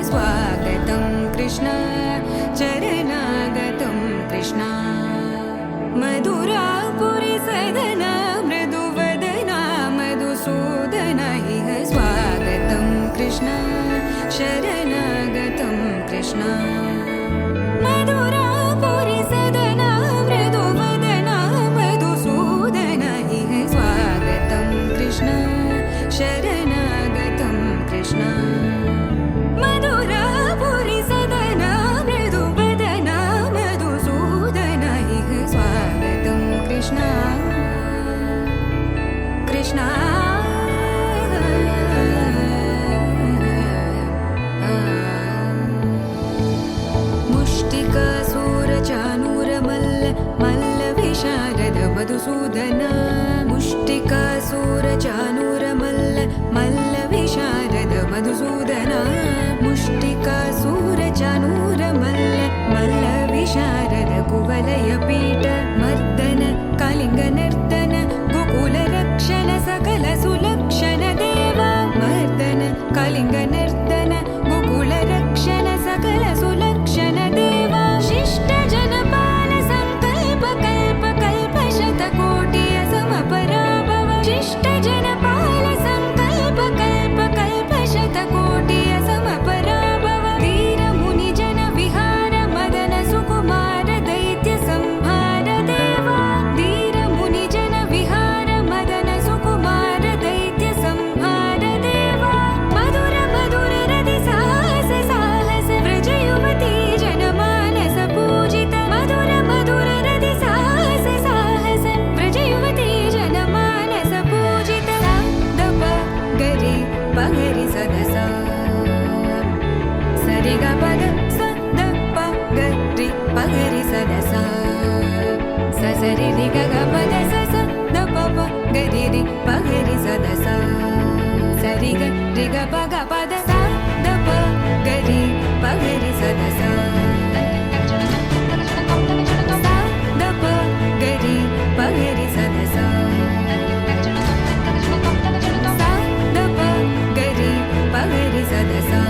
स्वागतं कृष्ण चरणागतं कृष्ण मधुरापुरी सदना मृदुवदना मधुसूदन इह स्वागतं कृष्ण शरणागतं कृष्ण मधुरापुरी सदना मृदुवदना मधुसूदन इह स्वागतं कृष्ण शरणागतं कृष्ण मधुरापुरी सदना मृदुवदना मधुसूदन इह स्वागतं कृष्ण कृष्ण मुष्टिकासूरचानूरमल्ल मल्लविशारद मधुसूदन मुष्टिकासूरचानूरमल्ल मल्लविशारद मधुसूदन मुष्टिकासूरचानूरमल्ल मल्लविशारद कुवलयपीठ मर्दन कलिङ्गनर्तन गोकुलरक्षण सकल सुलक्षण देव मर्दन कलिङ्गनर्तन गोकुलरक्षण सकल सुलक्षण देव शिष्ट जनपाल संकल्प कल्प कल्प शतकोटि असमपराभव शिष्ट जनपाल संकल्प कल्प कल्प शतकोटि असमपराभव वीर मुनि जन विहार मदन सुकुमार दैत्य संहार देव वीर मुनि जन विहार मदन सुकुमार दैत्य संहार देव मधुर मधुर रति साहस साहस व्रज युवती जनमानस पूजित मधुर मधुर रति साहस साहस व्रज युवती जनमानस पूजित दप गरि पगरि सदसा सरि ग पद स द प गरि पगरि सदसा स सरि रि ग ग पद स स द प प गरि रि पगरि सदसा सरि ग रि ग प ग पद स द प गरि पगरि सदसा स द प गरि पगरि सदसा स द प गरि पगरि सदसा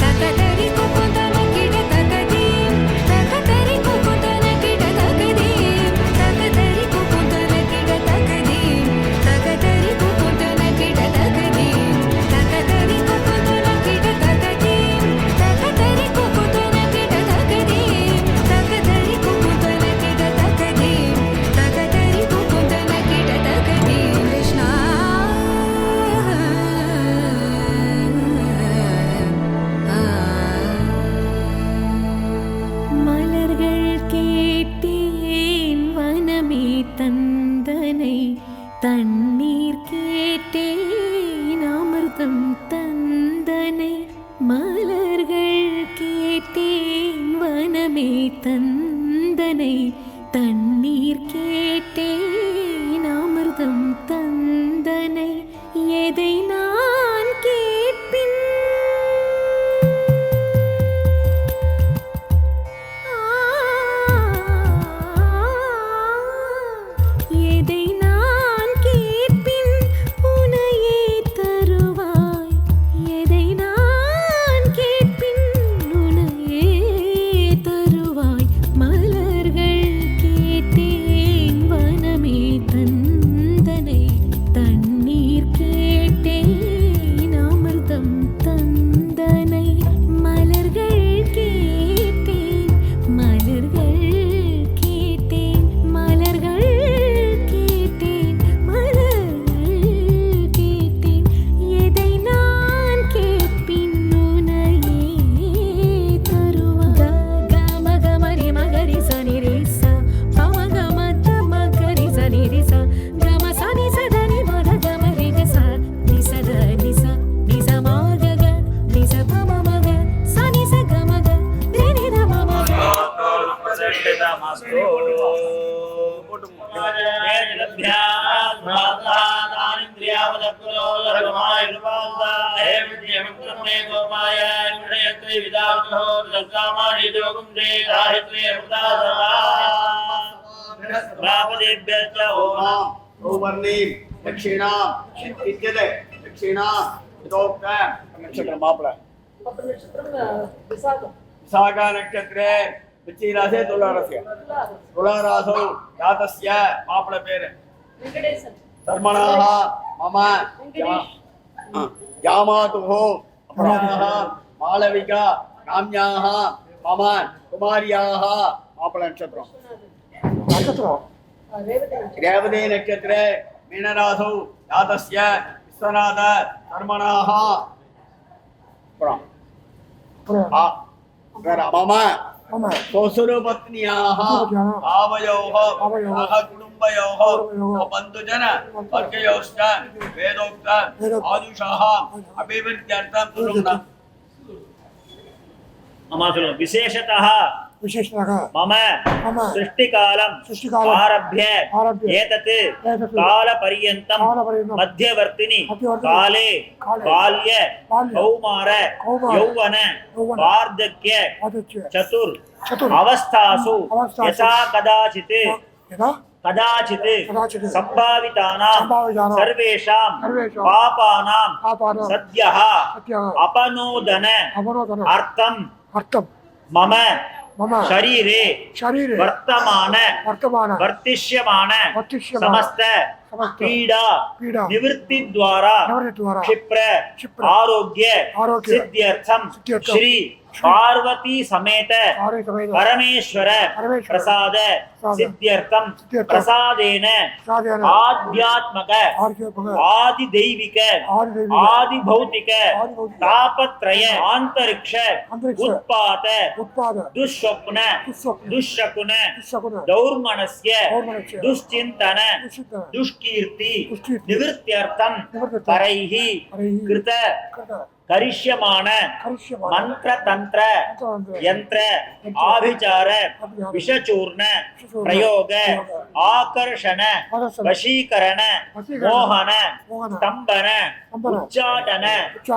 तकतरि कुकुतन किट तकदीम तकतरि कुकुतन किट तकदीम तकतरि कुकुतन किट तकदीम तकतरि कुकुतन किट तकदीम तकतरि कुकुतन किट तकदीम तकतरि कुकुतन किट तकदीम तकतरि कुकुतन किट तकदीम तकतरि कुकुतन किट तकदीम कृष्ण மலர்கள் கேட்டேன் வனமே தந்தனை தண்ணீர் கேட்டேன் அமிர்தம் தந்தனை மலர்கள் கேட்டேன் வனமே தந்தனை தண்ணீர் கேட்டேன் அமிர்தம் தந்தனை எதை நான் கேட்பின் எதை நான் கேட்பின் உனையே தருவாய் எதை நான் கேட்பின் உனையே தருவாய் மலர்கள் கேட்டேன் வனமே தந்தனை தண்ணீர் கேட்டேன் அமிர்தம் தந்தனை மலர்கள் கேட்டேன் மலர்கள் கேட்டேன் மலர்கள் கேட்டேன் மலர்கள் கேட்டேன் எதை நான் கேட்பின் உனையே தருவாய் கம கமரி மகரி சனி ரேசா பம கம தம கரி சனி ரிசா கம சனி சதனி மத கமரி கசா நிசத நிச நிச மகக நிச பம மக சனி ச கமக ரினி தம மக दक्षिणा இதோக்த நட்சத்திரம் மாப்பிள விசாகம் விசாகா நட்சத்திரே விச்சிராசே துளாராசே துளாராசோ ஜாதஸ்ய மாப்பிள பேரு வெங்கடேசன் சர்மணாஹ மம யாமாதுஹோ அபராஹ மாளவிகா காம்யாஹ மம குமாரியாஹ மாப்பிள நட்சத்திரம் ரேவதி நட்சத்திரே மீனராசோ ஜாதஸ்ய விஸ்வநாத சர்மணாஹ मम स्वसुरपत्न्याः आवयोः कुटुम्बयोः बन्धुजन वर्गयोश्च वेदोक्त आयुषाः अभिवृद्ध्यर्थं कुर्वन्तु विशेषतः मम सृष्टिकालम् आरभ्य एतत् कालपर्यन्तं मध्यवर्तिनि काले बाल्य कौमार यौवन वार्धक्य चतुर् अवस्थासु यथा कदाचित् सम्भावितानां सर्वेषां पापानां सद्यः अपनोदन अर्थं मम शरीरे वर्तमान वर्तिष्यमान समस्त पीड़ा निवृत्ति द्वारा क्षिप्र आरोग्य सिद्ध्यर्थम श्री पार्वती समेत परमेश्वर प्रसाद सिद्ध्यर्थम प्रसादेन आध्यात्मक आदिदैविक आदिभौतिक तापत्रय आंतरिक्ष उत्पात दुःस्वप्न दुःशकुन दौर्मनस्य दुश्चिंतन दुष्कीर्ति निवृत्त्यर्थम परैः कृत करिष्यमान मंत्र तंत्र यंत्र आभिचार विषचूर्ण प्रयोग आकर्षण वशीकरण मोहन स्तंभन उच्चाटन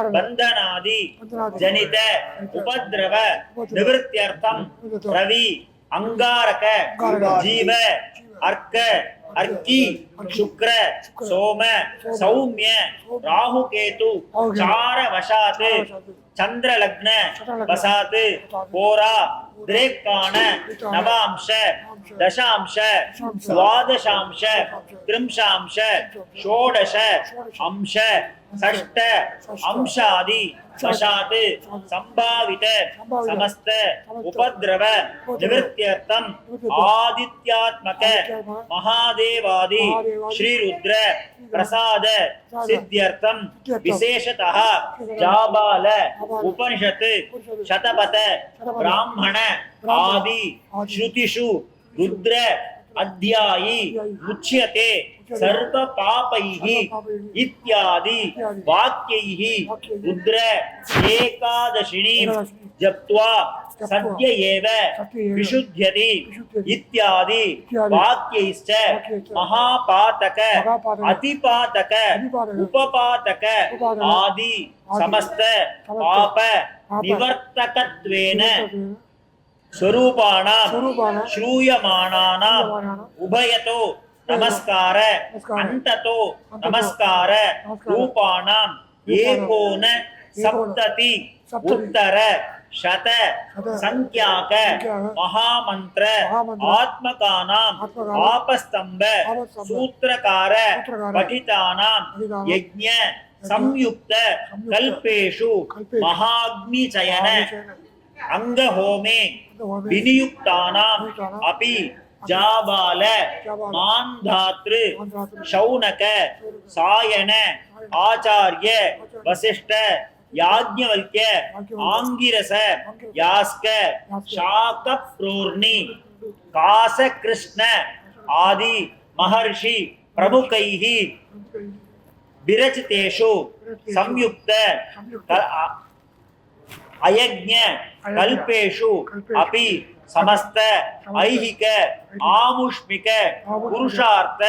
बंधनादि जनित उपद्रव निवृत्त्यर्थम रवि अंगारक जीव अर्क अर्की शुक्र सोम सौम्य राहुकेतु चार वशात चंद्र लग्न वसात होरा द्रेकाण नवांश दशांश द्वादशांश त्रिंशांश षोडश अंश षष्ठ अंशादि वशात संभावित समस्त उपद्रव निवृत्त्यर्थम आदित्यात्मक महादेवादि श्री रुद्र प्रसाद सिद्ध्यर्थम विशेषतः जाबाल उपनिषत् शतपथ ब्राह्मण आदि श्रुतिषु रुद्र अध्यायी मुच्यते सर्व पापैः इत्यादि वाक्यैः रुद्र एकादशिनीं जप्त्वा सद्य एव विशुध्यति इत्यादि वाक्यैश्च महापातक अतिपातक उपपातक आदि समस्त पाप निवर्तकत्वेन स्वरूपाणां श्रूयमाणानाम् उभयतो नमस्कार अन्ततो नमस्कार रूपाणाम् एकोन सप्तति उत्तर शत संख्याक महामंत्र आत्मकानाम् आपस्तंभ सूत्रकार पठितानां यज्ञ संयुक्त कल्पेषु महाग्निचयन अंगहोमे विनियुक्तानाम् अपि जाबाल मान्धातृ शौनक सायन आचार्य वसिष्ठ याज्ञवल्क्य आंगिरस यास्क शाकप्रोर्णि कासकृष्ण आदि महर्षि प्रमुखैः विरचितेषु संयुक्त अयज्ञ कल्पेषु अपि समस्त ऐहिक आमुष्मिक पुरुषार्थ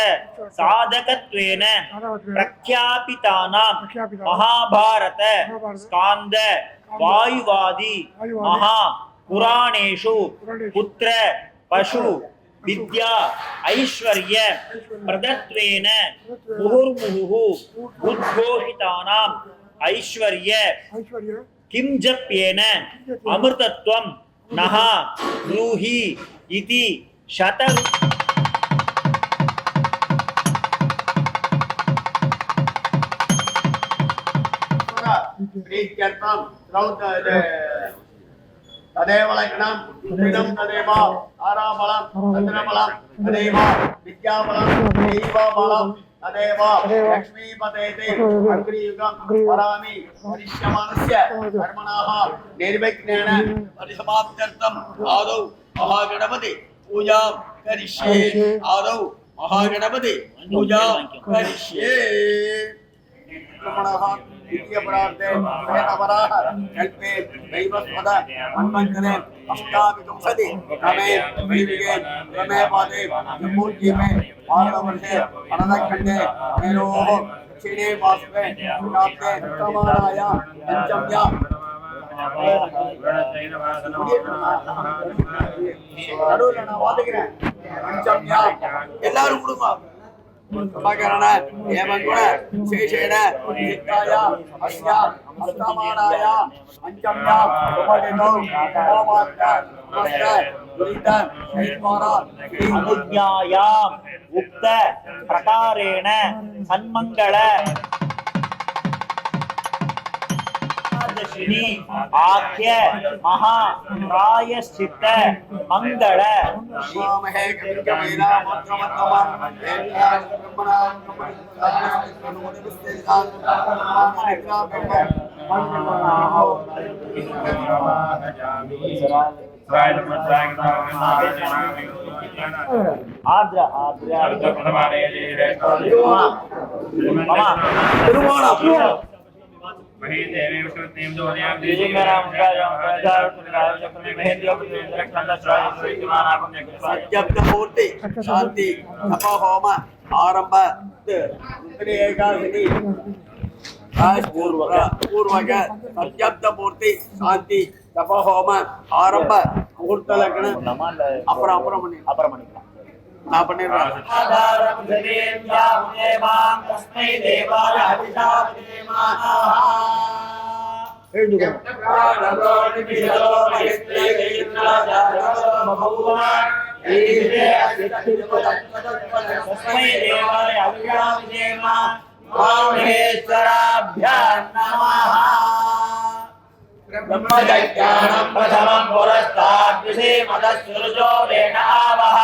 साधकत्वेन प्रख्यापितानां महाभारत स्कान्द वायुवादि महा पुराणेषु पुत्र पशु विद्या ऐश्वर्य प्रदत्वेन मुहुर्मुहुः उद्घोषितानां ऐश्वर्य किं जप्येन अमृतत्वं नः ब्रूहि इति प्रीत्यर्थं तदेव लग्नं दिनं तदेव ताराबलं चन्द्रबलं तदेव विद्याबलं दैवबलं तदेव लक्ष्मीपतेति अग्नियुगं वरामि परिश्यमानस्य कर्मणाः निर्विघ्नेन परिसमाप्त्यर्थम् आदौ महागणपति पूजां करिष्ये आदौ महागणपति पूजां करिष्ये द्वितीयपरार्धे वेदवराह कल्पे दैवस्पद मन्वन्तरे अष्टाविंशति तमे वैदिके प्रमे पादे जम्बूद्वीपे भारतवर्षे अनन्तखण्डे मेरोः दक्षिणे पार्श्वे प्राप्ते वर्तमानाय पञ्चम्या पञ्चम्या எல்லாரும் கொடுமா उपकरण एवं गुण विशेषेण सिद्धाय अस्या अष्टमानाय पंचम्या उपदितो होमार्थ नमस्ते दुरित ऐश्वर्य अनुज्ञायाम् उक्त प्रकारेण सन्मंगल दशमी आख्य महा प्रायश्चित्त मंगल शिवमहे कविकमेना मंत्रमत्तमं देव्यां ब्रह्मणां सत्यब्दमूर्ति शांति तप होम आरंभ एकादशी पूर्वक सत्यब्दमूर्ति शांति तप होम आरंभ मुहूर्त लग्न अपर ना பண்ணிடுறேன் ஆதாரம் தேவ்யாம் தேவாம் தஸ்மை தேவாய அபிஷாபிதேமாஹ எழுதுங்க பிராணோ மகிஸ்ரே கேத்ராஜாரோ பகவான் ஈதே தஸ்மை தேவாய அபிஷாபிதேமா மகேஸ்வராभ्यां நமः ब्रह्मज्ञानं प्रथमं पुरस्तात् विषे मदस्सुरजो वेणावः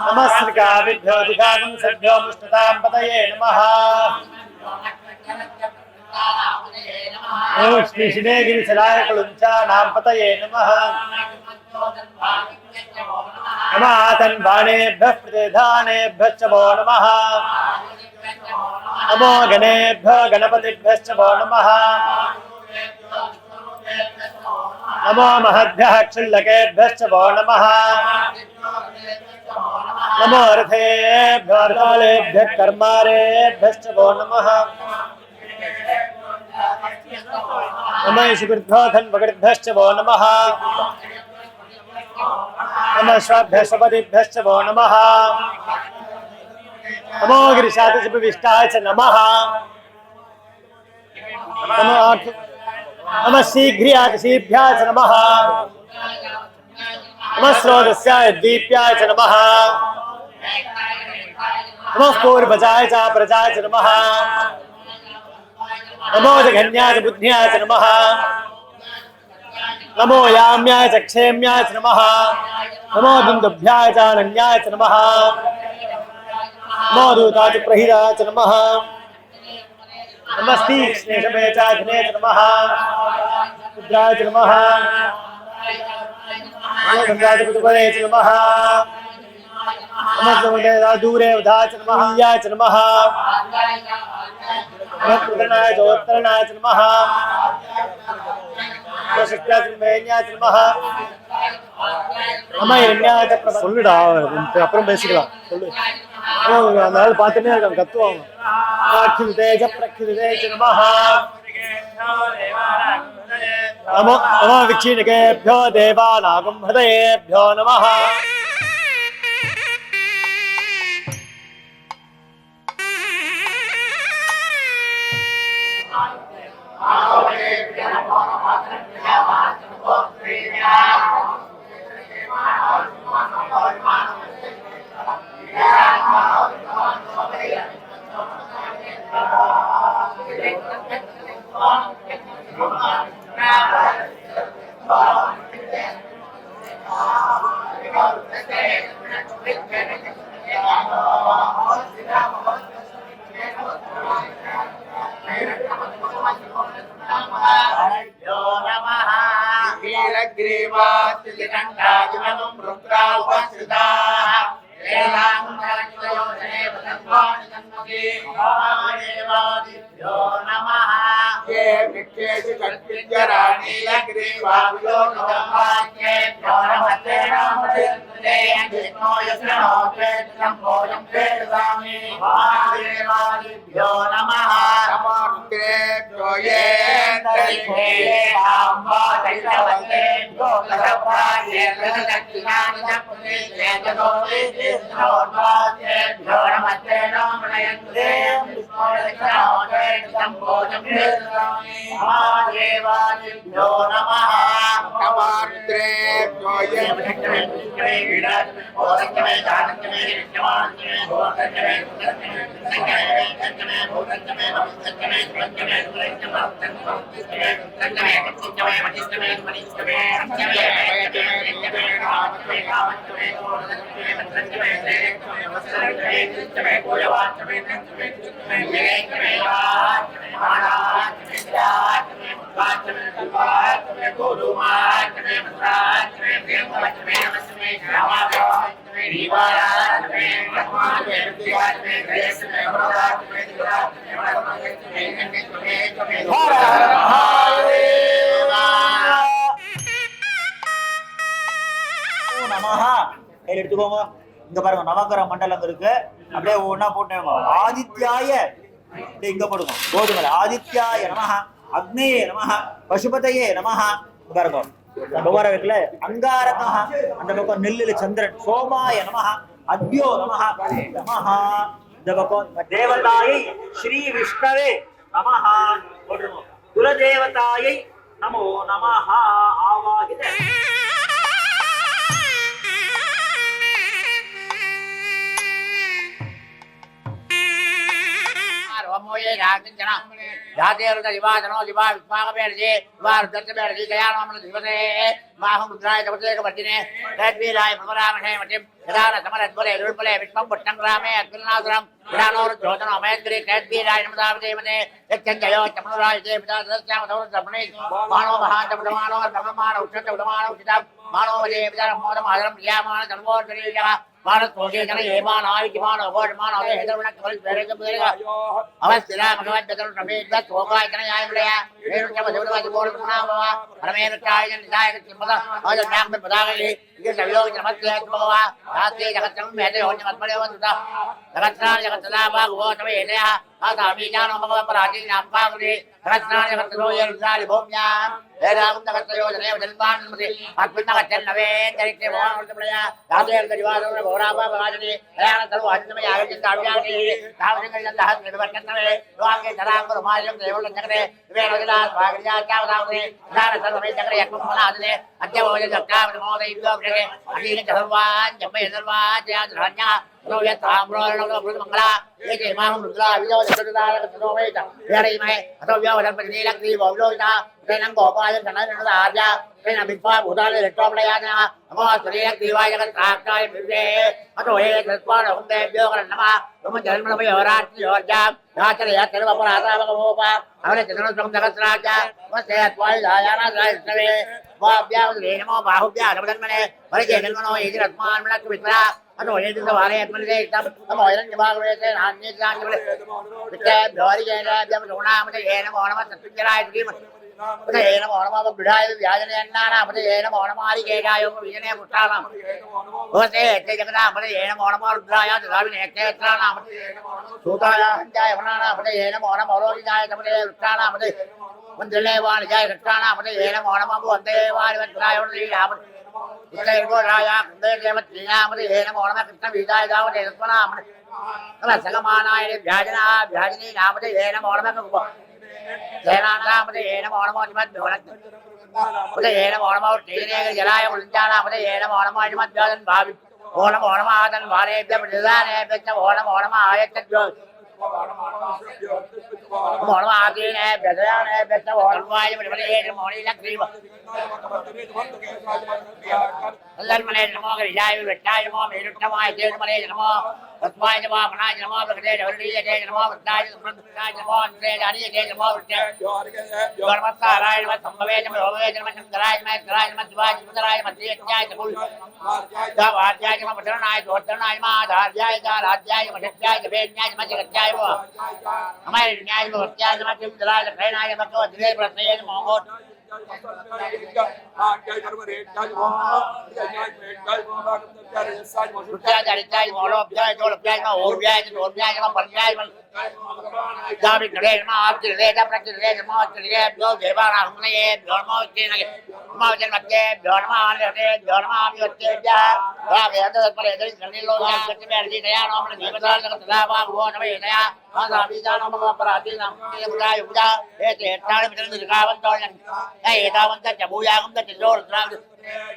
नमस्काभ्यो दिगागं सद्भ्यो मुष्टतां पतये नमः। ओम श्री गिरिसराय कलुंचा नाम पतये नमः। नमः तन्वाणेभ्यः प्रतिधानेभ्यश्च वो नमः। नमो गणेभ्यो गणपतिभ्यश्च वो नमः। नमो महद्भ्यः क्षुल्लकेभ्यश्च वो नमः। नमो रथेभ्यो रथालेभ्यः कर्मारेभ्यश्च वो नमः। नमः सुकृद्भ्यो धन्वकृद्भ्यश्च वो नमः। नमः स्वाभ्यः स्वपतिभ्यश्च वो नमः। नमो गिरिशातिशिविष्टाय च नमः। नमः शीघ्रियातिशीभ्याय च नमः। नमः स्रोतस्याय दीप्याय च नमः। नमः पूर्वजाय च प्रजाय च नमः। नमो जघन्याय च बुद्ध्याय च नमः। नमो याम्याय च क्षेम्याय च नमः। नमो दुन्दुभ्याय च अनन्याय च नमः। नमो दूताय च प्रहिताय च नमः। नमस्तीक्ष्णेशमे च घ्ने च नमः। रुद्राय च नमः। नमो गङ्गाय च पुतुपदे च नमः। नमः दूरे वधाय च नमः। याय च नमः। नमः पुत्रनाय च उत्तरनाय च नमः। नमः शिष्याय च मेन्याय च नमः। नमः हिरण्याय च சொல்லுடா அப்புறம் பேசிக்கலாம் சொல்லு அந்த நாள் பார்த்துட்டே இருக்காங்க கத்துவாங்க அக்ஷிதேஜ பிரக்ஷிதேஜ நமஹ நமோ நமோ விக்ஷிணகேभ्यो தேவானாகம் ஹதயேभ्यो நமஹ நமஹா கையில் எடுத்துக்கோங்க. இங்க பாருங்க நவகிரக மண்டலம் இருக்கு. அப்படியே ஒவ்வொன்னா போட்டேங்க. ஆதித்யாய அப்படியே இங்க போடுங்க. போடுங்க. ஆதித்யாய நமஹ, அக்னேய நமஹ, பசுபதயே நமஹ. பாருங்க பகவான வைக்கல அங்காரகா, அந்த பக்கம் நெல்லுல சந்திரன். சோமாய நமஹ, அத்யோ நமஹ நமஹ. இந்த பக்கம் தேவதாயை ஸ்ரீ விஷ்ணவே நமஹ போடுங்க. குலதேவதாயை நமோ நமஹ ஆவாகித. जातेरुद दिवाजनो दिवा विस्माकपेरजी दिवा रुद्रपेरजी दयानोमन दिवसे माहं रुद्राय तपतेकवर्तिने तद्वीराय प्रमरामहे मतिं यदान समरद्वले रुल्पले विष्मं पुट्टंग्रामे अग्निनासुरं विडानो रुद्रोचनो महेद्गिरि तद्वीराय नमदावदेवने यच्चञ्जयो चमनुराय देवता सदस्याम सौरद्रपणे मानो महान्तपदमानो ब्रह्ममानो उच्चतपदमानो उचितं मानो वदे विदारं मोदं आदरं प्रियामान सर्वोत्तरीयः भारत कोशे जन येमान आविमान अवोडमान अवे हेदरवण कवल बेरेग बेरेगा अवस्थिरा भगवान बेदर रमेश दस होगा इतना आय मिलया मेरे जब देवता जी बोल सुना हुआ परमेन काय जन जाय के पता आज नाम में बता गई ये सब लोग नमस्ते हुआ रात्रि जगत में मेरे होने मत पड़े हो तुदा जगत सदा भाग वो तब हेले आधा अभी जानो भगवान पराजी नाम का करे जगत रो ये रुद्राल भूम्या हे राम जगत यो जने वदनबान मते आत्मना का चल नवे चरित्र भगवान उठ पड़या राधे दिवारो भोराबा भगाजनी अयान सर्व हज में आगे की काव्या की नाम से कल हाथ में वर्तन नवे लोग के धराम को मालूम देवल जगरे वे रोजला भाग्या क्या बताओ रे दार सर्व में जगरे एक मना आदले अत्य हो जे जक्का मोदे इब्दो जगरे अभी चलवान जम्मे चलवान या धन्या नो ये ताम्रो नो ब्रह्म मंगला ये के माहम रुद्रा विजय जगदा नो में यारे में अतो व्याव धर्म ने लक्ष्मी बोलो ना रे नंग गोपा ये धन न आर्या रे न बिपा भूताले लेटो पड़या ना अमो श्री दिवाय जगत काकाय बिरदे अतो हे सत्वान हुंदे व्यो कर नमा तुम जन्म में होरात और जाम याचर या तेरे बापर आता भगवोपा हमने चंद्र संग जगत राजा वसे त्वाय लायाना राजवे वाव्या ले नमो बाहुव्या नमदन मने भरे जन्मनो ये रत्मान मलक वितरा अतो ये दिन वाले अपने एकदम हम होयरन जवाब रे से हान्य जान बोले बिटे भोरी जेना जब सोना मते ये नमो नम सत्य की मते ये नमो नम बिढ़ाय व्याजने अन्नाना मते ये नमो नम आरी के गायो विजने पुटाना होते ते जगदा मते ये नमो नम रुद्राया दाविने के त्राना मते सोताया जाय वनाना मते ये नमो नम औरोजी जाय मते रुत्राना मते मंदले वाण जाय रुत्राना मते ये नमो नम वंदे वाण वत्राय ओरी आप इतने राजा कुंदे देवत नामदे हे नमो नमः कृष्ण विदाय दावते तत्वनामदे नमः सगमानाय व्याजना व्याजनी नामदे हे नमो नमः जयना नामदे हे नमो नमः निमत भवनत उदे हे नमो नमः तेने जलाय उल्जाना मदे हे नमो नमः निमत व्याजन भावि ओ नमो नमः आदन वारे प्रदाने बेच ओ नमो नमः आयत जो नमो नमः आदीने बेदयाने बेच ओ नमः बड़े हे नमो लक्ष्मी अल्लाह मने नमो गिरिजाय विटाय नमो मेरुट्टमाय देव मने नमो तस्माय नमो मनाय नमो भगते धवरी जय नमो वत्ताय समृद्धाय नमो अंते जानी जय नमो वत्ते नमस्काराय नमः संभवे नमः भवे नमः शंकराय नमः कराय नमः शिवाय सुंदराय नमः देत्याय कुल दावाद्याय नमः पठनाय दोत्तनाय नमः आधार्याय राध्याय नमः सत्याय वेद्याय नमः जगत्याय वो हमारे न्याय नमः सत्याय नमः सुंदराय प्रेरणाय नमः वज्रे प्रत्यय नमः मोद रुत्याय मोलो अभ्याय जोल अभ्याय मा और अभ्याय मा पर्याय मा जाबि करे मा आप ले जा प्रकृति ले मा चले जो देवाना हमने ये धर्मो के नगे मा जन मध्य धर्मा आले धर्मा आबि होते जा वा ये तो पर इधर करने लो या सत्य में अर्जी दया नाम ने देवता का सदावा वो नवे दया आधा भी जानो मग अपराधी नाम ये बुझाय बुझा ए तेटाळ मित्र दिखावन तो ए एतावंत जबुयागम द जोर द्राग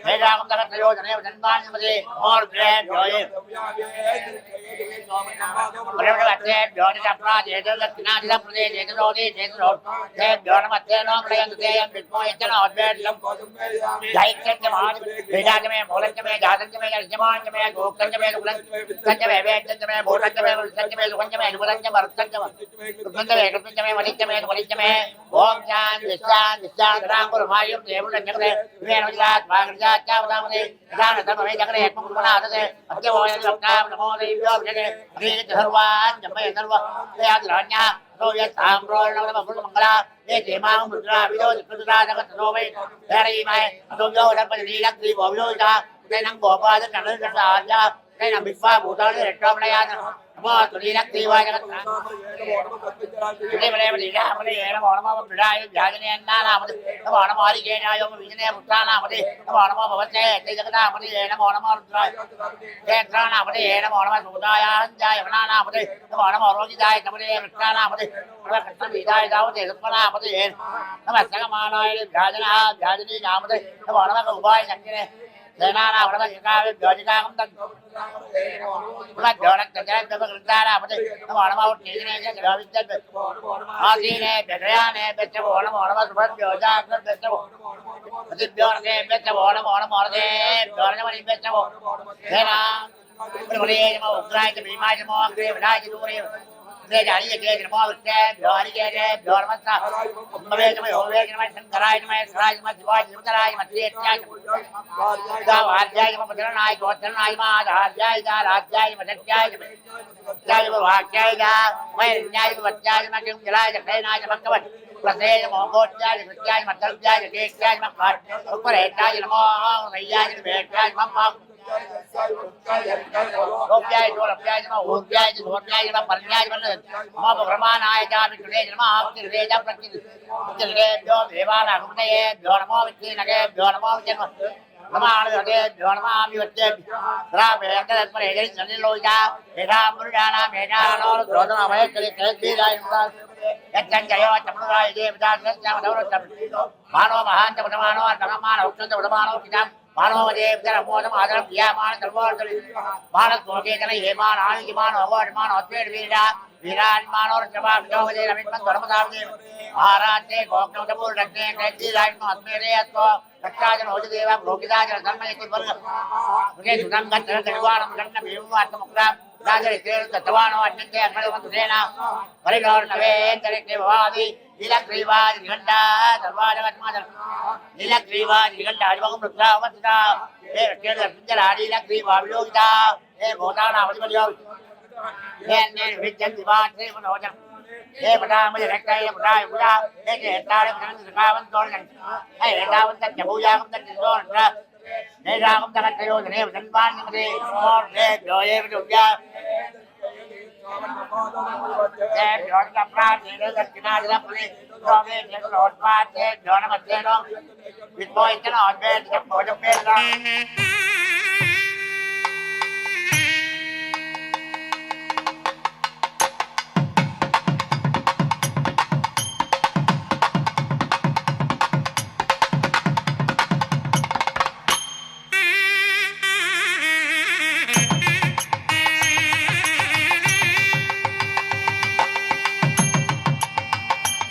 हे राम तक प्रयोजने वदनबान मदे और ग्रह जोये परमवते जोने अपराध ये जो लक्षणा दिला प्रदेश ये रोगी ये रोग ये जोन मते नो प्रयंत ते बिल्कुल इतना अद्भुत लम जाइके के महान वेदांतमे मूलंतमे जातंतमे यजमानतमे गोक्तंतमे दुक्तंतमे वेदंतमे भूतंतमे वृत्तंतमे सुखंतमे दुबलंतमे वृत्तंतमे कृतंतमे कृतंतमे वलिंतमे वलिंतमे ओम शांति शांति शांति राम गुरुमायुं देवुलंतमे वेणुजात भागजात चावदामने दान धर्ममे जगरे एकमुखनादते अत्यवोय लक्ष्णाम नमो देव्यो जगे हरि सर्वान् जपय सर्व याद्राण्या रोय साम्रोण नमः मंगला ये देमां मुद्रा विदो कृतरा जगत रोवे हेरि माय अदोयो दपति लीलक दीपो विलोजा तेनं गोपाद नमः साजा तेनं विश्वा भूतानि रक्षामणयान नमो लीलक दीवा जगत देवले लीला मले नमो नमः विदाय व्याजने अन्नानामते नमो नमः हरिकेनाय विजने पुत्रानामते नमो नमः भवते ते जगदामते नमो नमः रुद्राय तेत्रानामते नमो नमः सुदाय हंजाय वनानामते नमो नमः रोगिदाय नमते वृक्षानामते नमः कृष्णविदाय दावते सत्पनामते नमः सगमानाय व्याजना व्याजने नामते नमो नमः उभाय संगिने सेनाना नमः शिकावे व्याजिकागम तत् नमः जोड़क तजय कृतानामते नमो नमः उट्टीने जगविद्यते आदीने बेदयाने बेचवो नमो नमः सुभद्योजाग्र बेचवो अतिभ्योर्गे बेचवो नमो नमः दे जोड़नमणि बेचवो सेना प्रभुले नमः उग्राय भीमाय नमः अग्रे विदाय दूरे दे जानी के नमः विष्णु द्वारि के द्वारमत्ता मवे नमः होवे नमः शंकराय नमः सराय नमः शिवाय नमः मध्येत्याय गावाध्याय नमः पदरनाय गोत्रनाय महाराज्याय राज्याय मध्यत्याय जय वाक्याय वैरण्याय वत्याय नमः किं जलाय जखैनाय नमः कवच प्रसेन मोकोत्याय कृत्याय मध्यत्याय केत्याय नमः काट उपरेत्याय नमः नय्याय वेत्याय नमः रोप्याय जोरप्याय नमः ऊर्जाय जोरप्याय नमः परण्याय नमः ब्रह्मानाय जामित्रे नमः आप्तिरे जा प्रतिदेव्यो देवानागुमये भ्यो नमो विष्णुनगे भ्यो नमो विष्णु नमानदे भ्यो नमः आमिवत्ते रामेन्द्रत्मरे जय सनिलोजा मेधा मुरुडाना मेधानो द्रोदनमय कले कलेदीराय नमः यच्चंजयो चमनुराय देवदास सत्यामदवरतम मानो महांत पदमानो तममानो उक्तंत पदमानो किताम मानो देवदर मोदम आदर यामान सर्वोर्दल भारत कोटे जन हेमान आनिमान अवार्ड मान अत्वेर वीरा वीरान मानो जवाब जोवले रमितमन धर्मदावदे महाराज ने गोक्तम तबुल रखने कैदी राज में अत्वेरे अत्व रक्षाजन होज देवा भोगिदाजन धर्म एक वर्ग मुझे सुदंगत गणवारम गण भीमवात मुक्ता राजरे तेर तत्वानो अत्यंते अमरवंत सेना परिगौर नवे तरे के वादी नीलग्रीवाज निघंटा दरबार जगतमादर नीलग्रीवाज निघंटा अजवगम रुद्रावंता हे केर पिंजर नीलग्रीवा विलोकिता हे भूताना अधिपतियो हे ने विजन दिवान से मनोजन हे बड़ा मुझे रखता है बड़ा बुरा हे के तारे बन सकावन तोड़न हे दावंत जबूयागम तक जोर ने रागम तक कयो ने धनवान ने और ने जोये विद्या जय भगवान का प्रार्थना ने किनारे अपने रोगे ने लौट पाते जोन मध्य नो विपो इतना और में जब भोजन में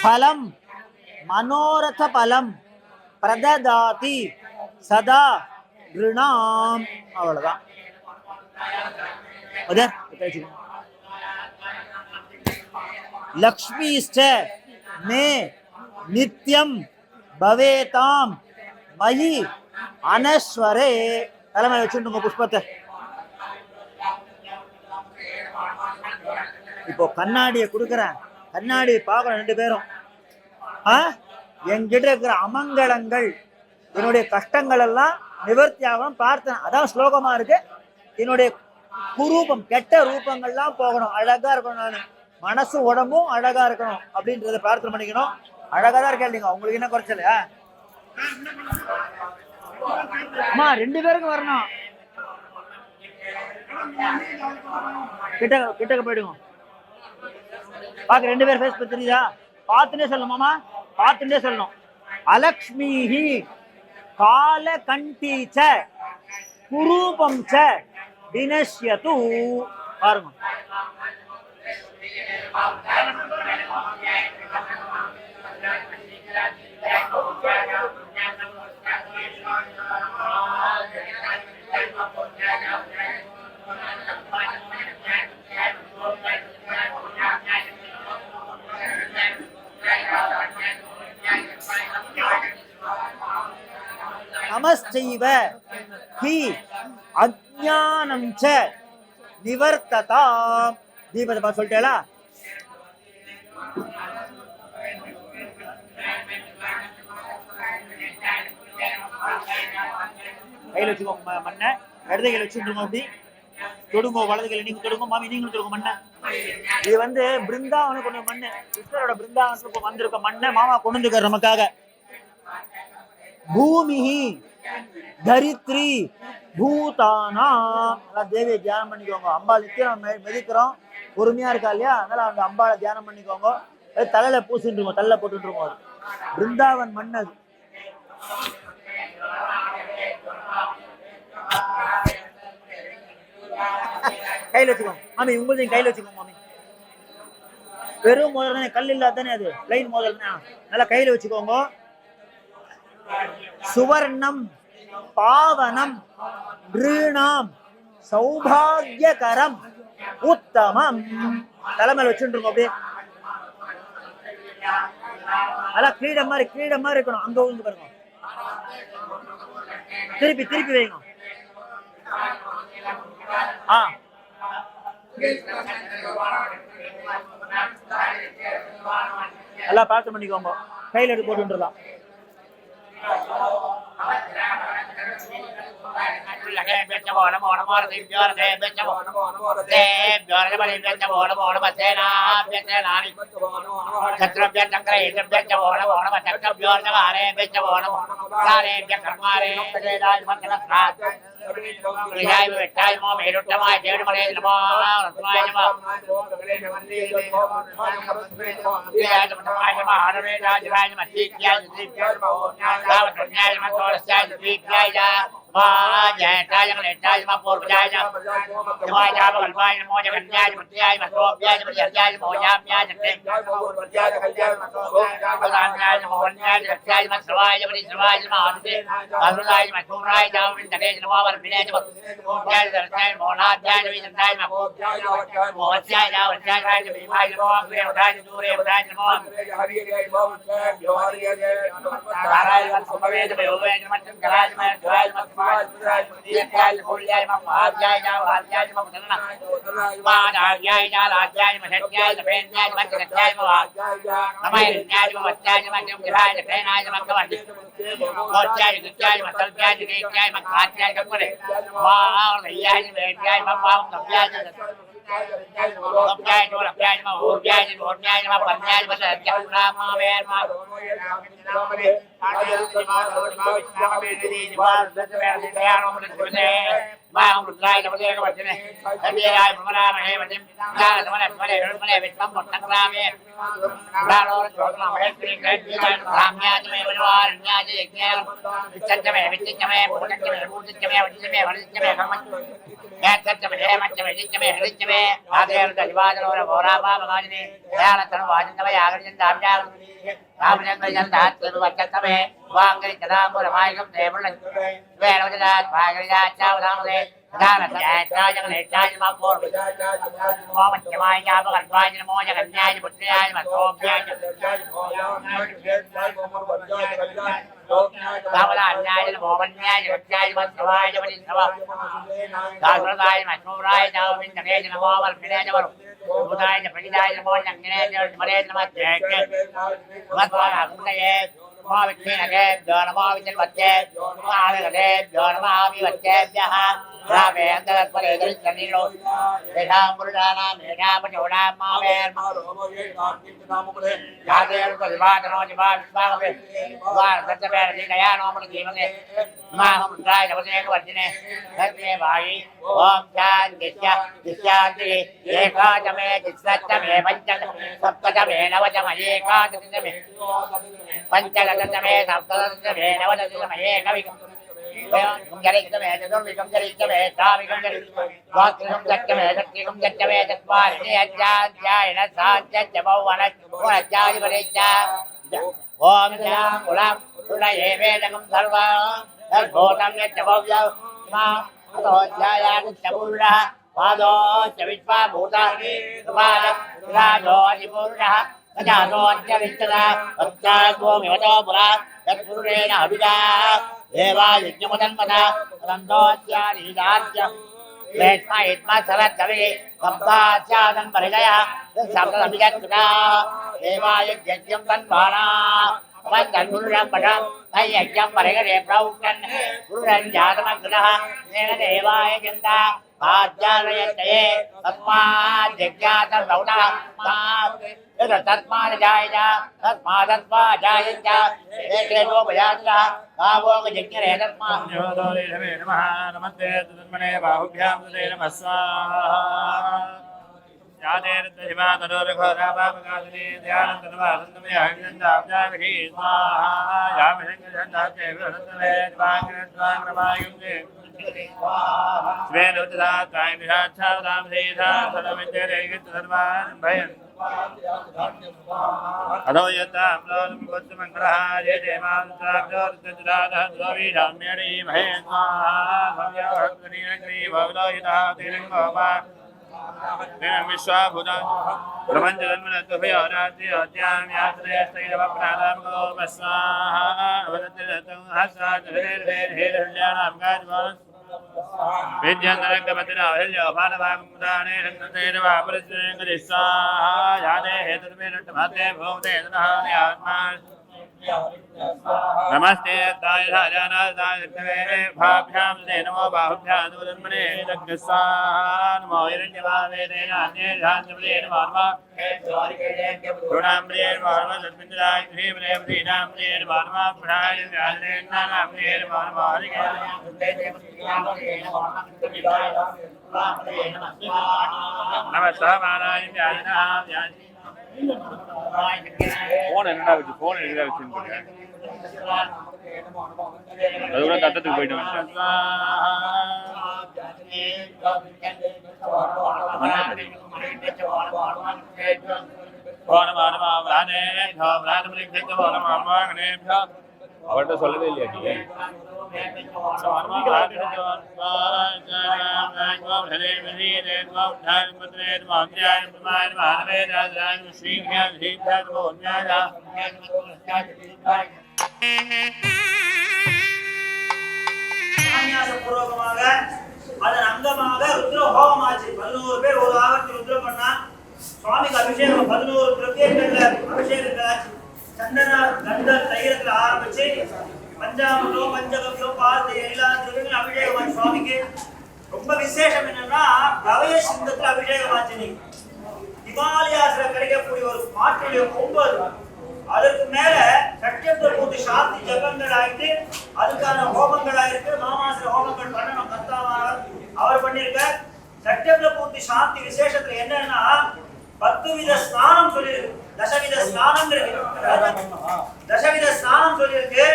फलम मनोरथ फलम प्रददाति सदा ऋणाम अवलदा उधर लक्ष्मीश्च मे नित्यम भवेताम मयि अनश्वरे தலைமையில வச்சுட்டுங்க புஷ்பத்தை. இப்போ கண்ணாடியை கொடுக்குறேன், கண்ணாடியை பார்க்கணும் ரெண்டு பேரும். என்கிட்ட இருக்கிற அமங்கலங்கள், என்னுடைய கஷ்டங்கள் எல்லாம் நிவர்த்தி ஆகணும் பிரார்த்தனை. அதான் ஸ்லோகமா இருக்கு. என்னுடைய குரூபம், கெட்ட ரூபங்கள்லாம் போகணும், அழகா இருக்கணும், நான் மனசு உடம்பும் அழகா இருக்கணும் அப்படின்றத பிரார்த்தனை பண்ணிக்கணும். அழகா தான் இருக்கேன் நீங்க, உங்களுக்கு என்ன குறைச்சலையா? அம்மா ரெண்டு பேருக்கும் வரணும். கிட்டக்க போயிடுங்க. பாக்க ரெண்டு பேர் ஃபேஸ் தெரியுதா? பார்த்துட்டே சொல்லணுமாமா, பார்த்துட்டே சொல்லணும். அலக்ஷ்மிஹி கால கண்டீச்ச குரூபம் ச வினஷ்யது. பாருங்க. தமச்சைவ ஹி அஜ்ஞானம் ச நிவர்த்ததாம். தீபத்தை பார்த்து சொல்லிட்டேலா? கையில வச்சுக்கோங்க மண்ணை, இடது கையில வச்சுருங்க. அப்படி தொடுங்கோ, வலது கையில நீங்க தொடுங்க, மாமி நீங்களும் தொடுங்க மண்ணை. இது வந்து பிருந்தாவனுக்கு கொண்டு மண்ணு, கிருஷ்ணரோட பிருந்தாவனுக்கு வந்திருக்க மண்ணை மாமா கொண்டு வந்துருக்காரு நமக்காக. பூமி தரித்ரி பூதானா. தேவியை தியானம் பண்ணிக்கோங்க. அம்பாள் நித்தியம் மெதிக்கிறோம், பொறுமையா இருக்கா இல்லையா? அதனால அந்த அம்பாளை தியானம் பண்ணிக்கோங்க. தலையில பூசிட்டு தலையில போட்டுருவோம். பிருந்தாவன் மண் அது. கையில வச்சுக்கோங்க மாமி, உங்களையும் கையில வச்சுக்கோங்க மாமி. வெறும் மோதல் தானே, கல் இல்லாதானே அது, பிளைன் மோதல் தான். நல்லா கையில வச்சுக்கோங்க. சுவர்ணம் பாவனம் ரிணாம் சௌபாகியகரம் உத்தமம். தலைமையில வச்சுருக்கோம். அப்படியே நல்லா கிரீடம் மாதிரி இருக்கணும். அங்க வந்து பாருங்க, திருப்பி வைங்க. நல்லா பார்த்து பண்ணிக்கோங்க. கையில எடுத்து போட்டுலாம். गजातोऽत्यविष्टदा तच्चागोमिवतो पुरा यत्पुरुषेण अभिजा देवा यज्ञमुदन्मदा तदन्तोऽत्यानीदाद्य वेत्मा यत्मा सरद्धवे सप्तास्यादन् परिजया सप्तदभिजत्कृता देवा यज्ञं तन्वाना वन्दन् पुरुषं पठं तयज्ञं परिगरे प्रौक्तन् पुरुषं जातमग्रः तेन देवाय चिन्ता आज्ञानयत्तये तस्माज्जज्ञातर्लौणः तस्मादत्वा जायञ्च एके लोपयातः गावोगजज्ञरे तस्मात् नमः नमस्ते तन्मने बाहुभ्यां तदे नमः स्वाहा यादेर्दशिवा तदोरघोरापापकादिनी ध्यानन्तनवासन्तमे अहिंदाब्जाभिः स्वाहा यामिषङ्गजन्दाते विरसन्तमे स्वाङ्गरमायुङ्गे स्वेनोचिदात्ताय निराच्छावतां श्रीधा सर्वविद्येरेगित्तसर्वान् भयन् अदो यत्ताम्रोन्मुक्तमङ्गलः ये देवान्ताब्जोर्तजुदातः द्रवीडाम्यणी महे स्वाहा भव्यहत्वनीनग्री भवलोहितः तिरङ्गोपा विश्वाभूता प्रपञ्चजन्मनत्वभयोराज्योत्यां यात्रयस्तैरवप्राणामगोपस्वाहा अवदत्तदत्तं हस्ताद्वेर्वेर्हेरल्याणां गाज्वान् विद्यान्तरङ्गपतिराहिल्योपानभागमुदाने सन्ततेरवापरिश्रेङ्गदिस्वाहा यादे हेतुर्मेनट्टमाते भूते तदहानि आत्मा नमस्ते तायधार्यानादायत्वे भाभ्यां ते नमो बाहुभ्यां नमोदन्मने लग्नस्वाहा नमो हिरण्यवावेदेनान्ये ध्यानमले नमो नमः गुणाम्रे नमो नमः सत्मिन्द्राय श्रीमने श्रीनाम्रे नमो नमः पुराय व्याजनेनानाम्रे नमो नमः नमस्ते मानाय व्याजनः व्याज போன் என்னடா வச்சு போன் எங்கடா வச்சுன்னு அது கூட கட்டத்துக்கு போயிட்டு வந்துட்டேன் அவர்கிட்ட சொல்லவே இல்லையா நீ பூர்வகமாக அதன் அங்கமாக ருத்ர ஹோமம் ஆச்சு 11 பேர் ஒரு ஆவர்த்தி ருத்ரம் பண்ணா சுவாமிக்கு அபிஷேகம் 11 பிரத்யேகங்கள்ல அபிஷேகங்கள் ஆச்சு சந்தன கந்த தைரத்துல ஆரம்பிச்சு பஞ்சாமிர்தம் பஞ்சகவ்யம் பால் எல்லா திரவியங்களும் அபிஷேகம் ஆச்சு சுவாமிக்கு ரொம்ப விசேஷம் என்னன்னா கவய சிந்தத்துல அபிஷேகம் ஆச்சு நீங்க ஹிமாலயாஸ்ல கிடைக்கக்கூடிய ஒரு மாட்டுடைய கொம்பு அதற்கு மேல சட்சத்திர பூர்த்தி சாந்தி ஜபங்கள் ஆயிட்டு அதுக்கான ஹோமங்கள் ஆயிருக்கு மாமாசிர ஹோமங்கள் பண்ணணும் கர்த்தாவானவர் அவர் பண்ணிருக்க சட்சத்திர பூர்த்தி சாந்தி விசேஷத்துல என்னன்னா 10 வித ஸ்நானம் சொல்லியிருக்கு தசவித ஸ்நானம் இருக்கு தசவித ஸ்நானம் சொல்லியிருக்கு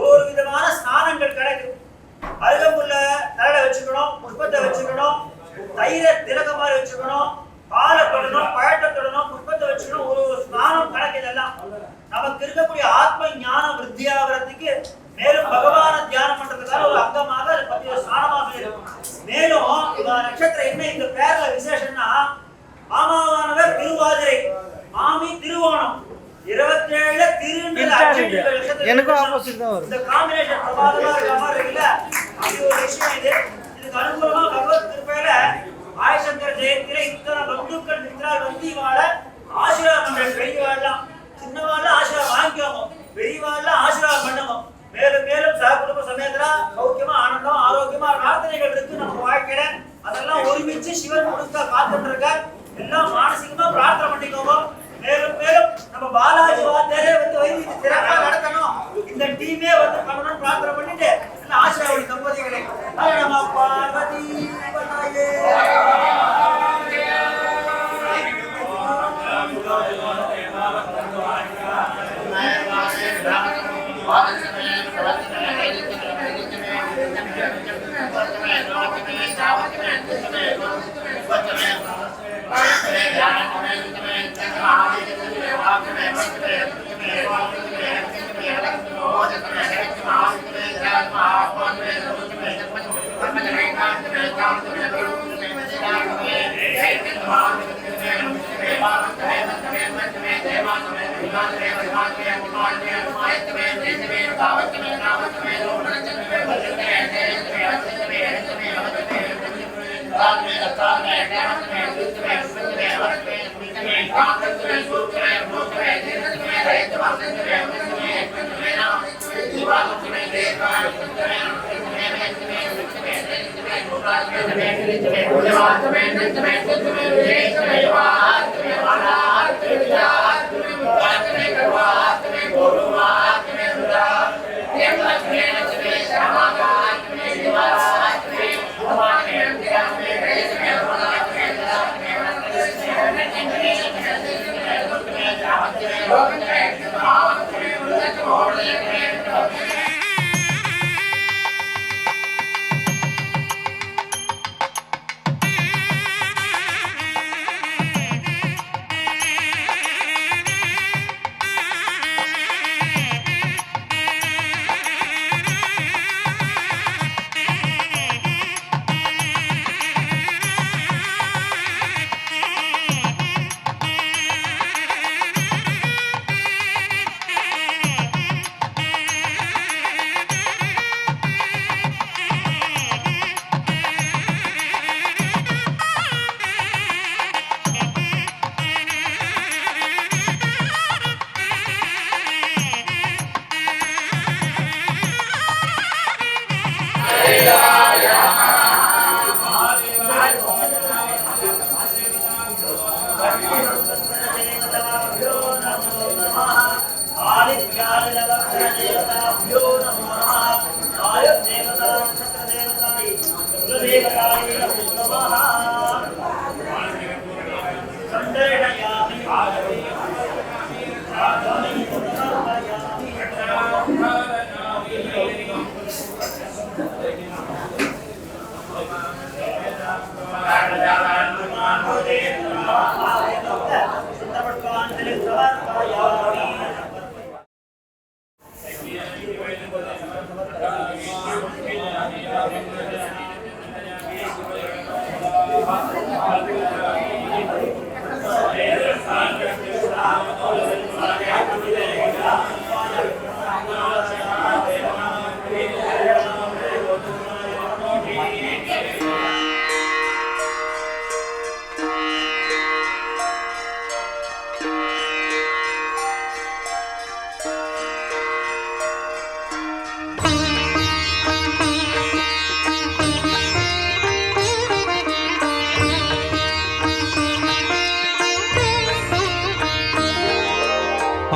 ஒரு விதமான ஸ்நானங்கள் கிடைக்கும் அருகம்புல்ல தலையில வச்சுக்கணும் புஷ்பத்தை வச்சுக்கணும் தயிர திலக மாதிரி வச்சுக்கணும் பாலை தொடணும் பழத்தை தொடணும் புஷ்பத்தை வச்சுக்கணும் ஒரு ஸ்நானம் கிடைக்குதெல்லாம் நமக்கு இருக்கக்கூடிய ஆத்ம ஞான விருத்தியாகிறதுக்கு மேலும் பகவான தியானம் பண்றதுக்கான ஒரு அங்கமாக அது 10 ஸ்நானமாக இருக்கும் மேலும் இந்த நட்சத்திரம் என்ன இந்த பேர்ல விசேஷம்னா மாமாவானவர் திருவாதிரை மாமி திருவோணம் 27 திருன்றது எனக்கும் ஆப்போசிட் தான் வரும் இந்த காம்பினேஷன் பிரபாதமா இருக்க மாதிரி இருக்குல்ல அப்படி ஒரு விஷயம் இதுக்கு அனுகூலமா பகவத் கிருபையில ஆயசங்கர் ஜெயந்தில இத்தனை பந்துக்கள் மித்ரால் வந்து இவாள ஆசீர்வாதம் பண்ற பெரியவாள்லாம் சின்னவாள்ல ஆசீர்வாதம் வாங்கிக்கோங்க பெரியவாள்லாம் ஆசீர்வாதம் பண்ணுவோம் மேலும் மேலும் சகுடும்ப சமேதரா சௌக்கியமா ஆனந்தம் ஆரோக்கியமா பிரார்த்தனைகள் இருக்கு நம்ம வாழ்க்கையில அதெல்லாம் ஒருமிச்சு சிவன் கொடுக்க காத்துட்டு இருக்க எல்லாம் மானசிகமா பிரார்த்தனை பண்ணிக்கோங்க மேலும் மேலும் நம்ம பாலாஜி வாத்தியாரே வந்து வைத்திய சிறப்பா நடத்தணும் இந்த டீமே வந்து பண்ணணும் பிரார்த்தனை பண்ணிட்டு ஆசீர்வாதம் தம்பதிகளே நம்ம பார்வதி பதாயே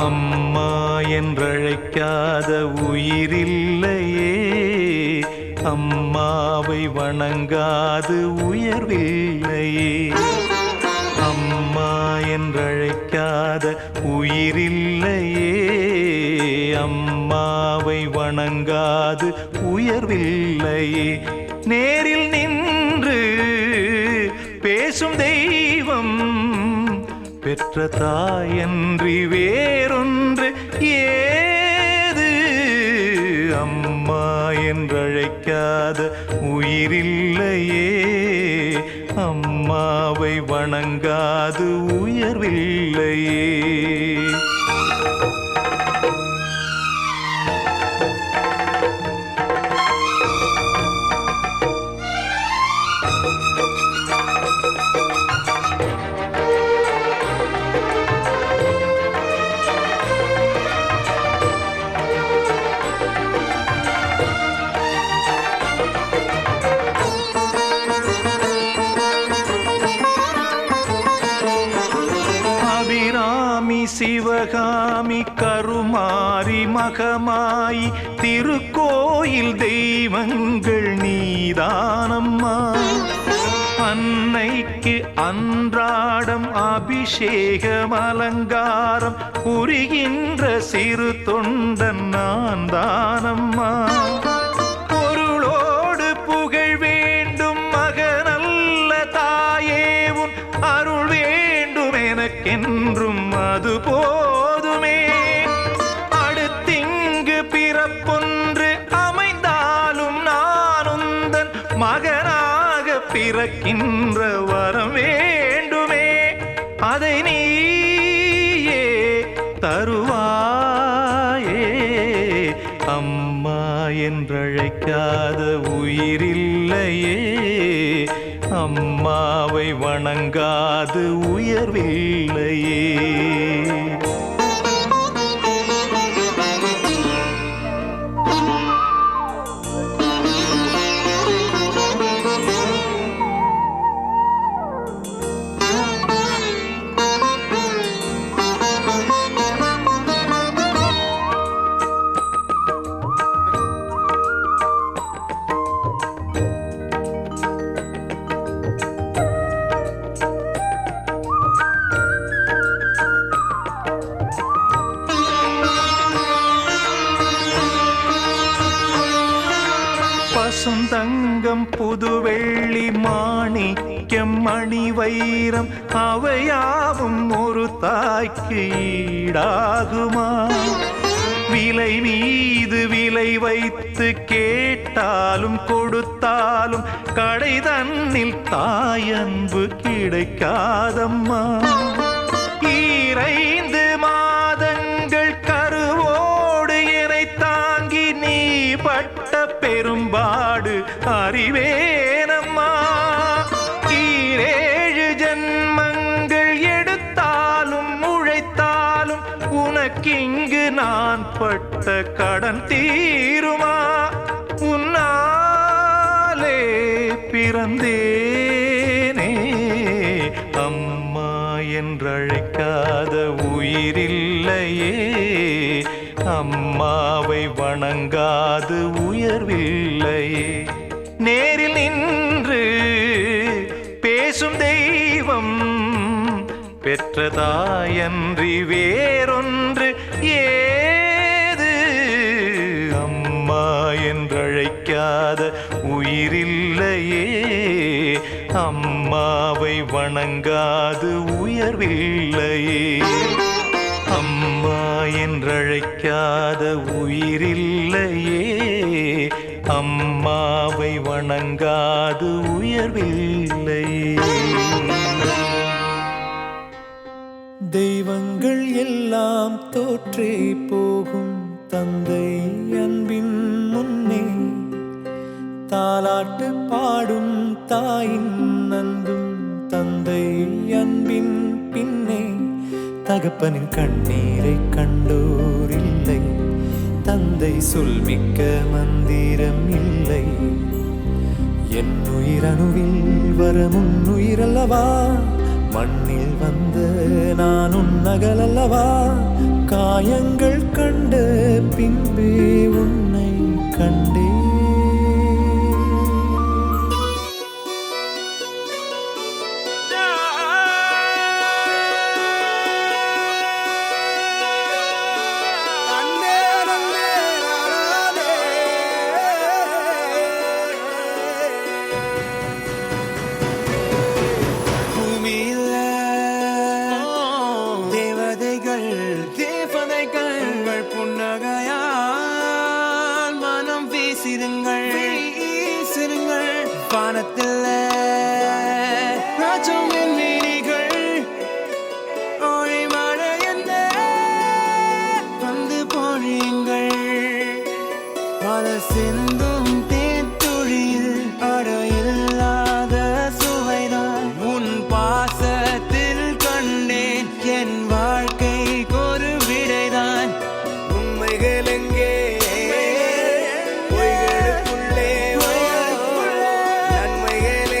அம்மா என்றழைக்காத உயிரில்லையே, அம்மாவை வணங்காது உயர்வில்லையே. அம்மா என்றழைக்காத உயிரில்லையே, அம்மாவை வணங்காது உயர்வில்லையே. நேரில் நின்று பேசும் தெய்வம் பெற்ற தாயன்றி வேறொன்று ஏது. அம்மா என்றழைக்காத உயிரில்லையே, அம்மாவை வணங்காது உயர்வில்லையே. சிவகாமி கருமாரி மகமாயி திருக்கோயில் தெய்வங்கள் நீதானம்மா. அன்னைக்கு அன்றாடம் அபிஷேகம் அலங்காரம் புரிகின்ற சிறு தொண்டன் நான் தானம்மா. பொருளோடு புகழ் வேண்டும் மகனல்ல தாயே, உன் அருள் வேண்டும் எனக்கென்றும் அது போதுமே. அடுத்திங்கு பிறப்பொன்று அமைந்தாலும் நான் உந்தன் மகனாக பிறக்கின்ற வரம் வேண்டுமே. அதை நீயே தருவாயே. அம்மா என்றழைக்காத உயிரில்லையே, அம்மாவை வணங்காது உயர்வில்லையே. பசுந்தங்கம் புதுவெள்ளி மாணிக்கம் மணி வைரம் அவையாவும் ஒரு தாய்க்கு ஈடாகுமா? விலை மீது விலை வைத்து கேட்டாலும் கொடுத்தாலும் கடை தன்னில் தாயன்பு கிடைக்காதம்மா. ஈரைந்து மாதங்கள் கருவோடு என்னை தாங்கி நீ பட்ட பெரும்பாடு அறிவேனம்மா. ஈரேழு ஜன்மங்கள் எடுத்தாலும் உழைத்தாலும் உனக்கிங்கு நான் பட்ட கடன் தீருமா? உன்னாலே பிறந்தேனே, அம்மா என்றழைக்காத உயிரில்லையே, அம்மாவை வணங்காது உயர்வில்லையே. நேரில் நின்று பேசும் தெய்வம் பெற்றதாயன்றி வேறொன்று ஏது? அம்மா என்றழைக்காத உயிரில்லையே, அம்மாவை வணங்காது உயர்வில்லையே. அம்மா என்றழைக்காத உயிரில்லையே, அம்மாவை வணங்காது உயர்வில்லையே. தெய்வங்கள் எல்லாம் தோற்றே போகும் தந்தை அன்பின் முன்னே, தாலாட்டு பாடும் தாயின் அன்பும் தந்தை அன்பின் பின்னே. தகப்பனின் கண்ணீரை கண்டோர் இல்லை, தந்தை சொல்மிக்க மந்திரம் இல்லை. என் உயிரணுவில் வர முன்னுயிரல்லவா, மண்ணில் வந்த நான் உன்னகலல்லவா. காயங்கள் கண்ட பின்பே உன்னை கண்டே. வானத்தில் ராஜம் என் வீணிகள் ஒளி மழை என்ன வந்து பொழியுங்கள். பல சிந்தும் தேத்துழியில் அடையில்லாத சுவைதான் உன் பாசத்தில் கண்டேன். என் வாழ்க்கைக்கு ஒரு விடைதான். உண்மைகள் எங்கே பொய்களுக்குள்ளே, நன்மைகள்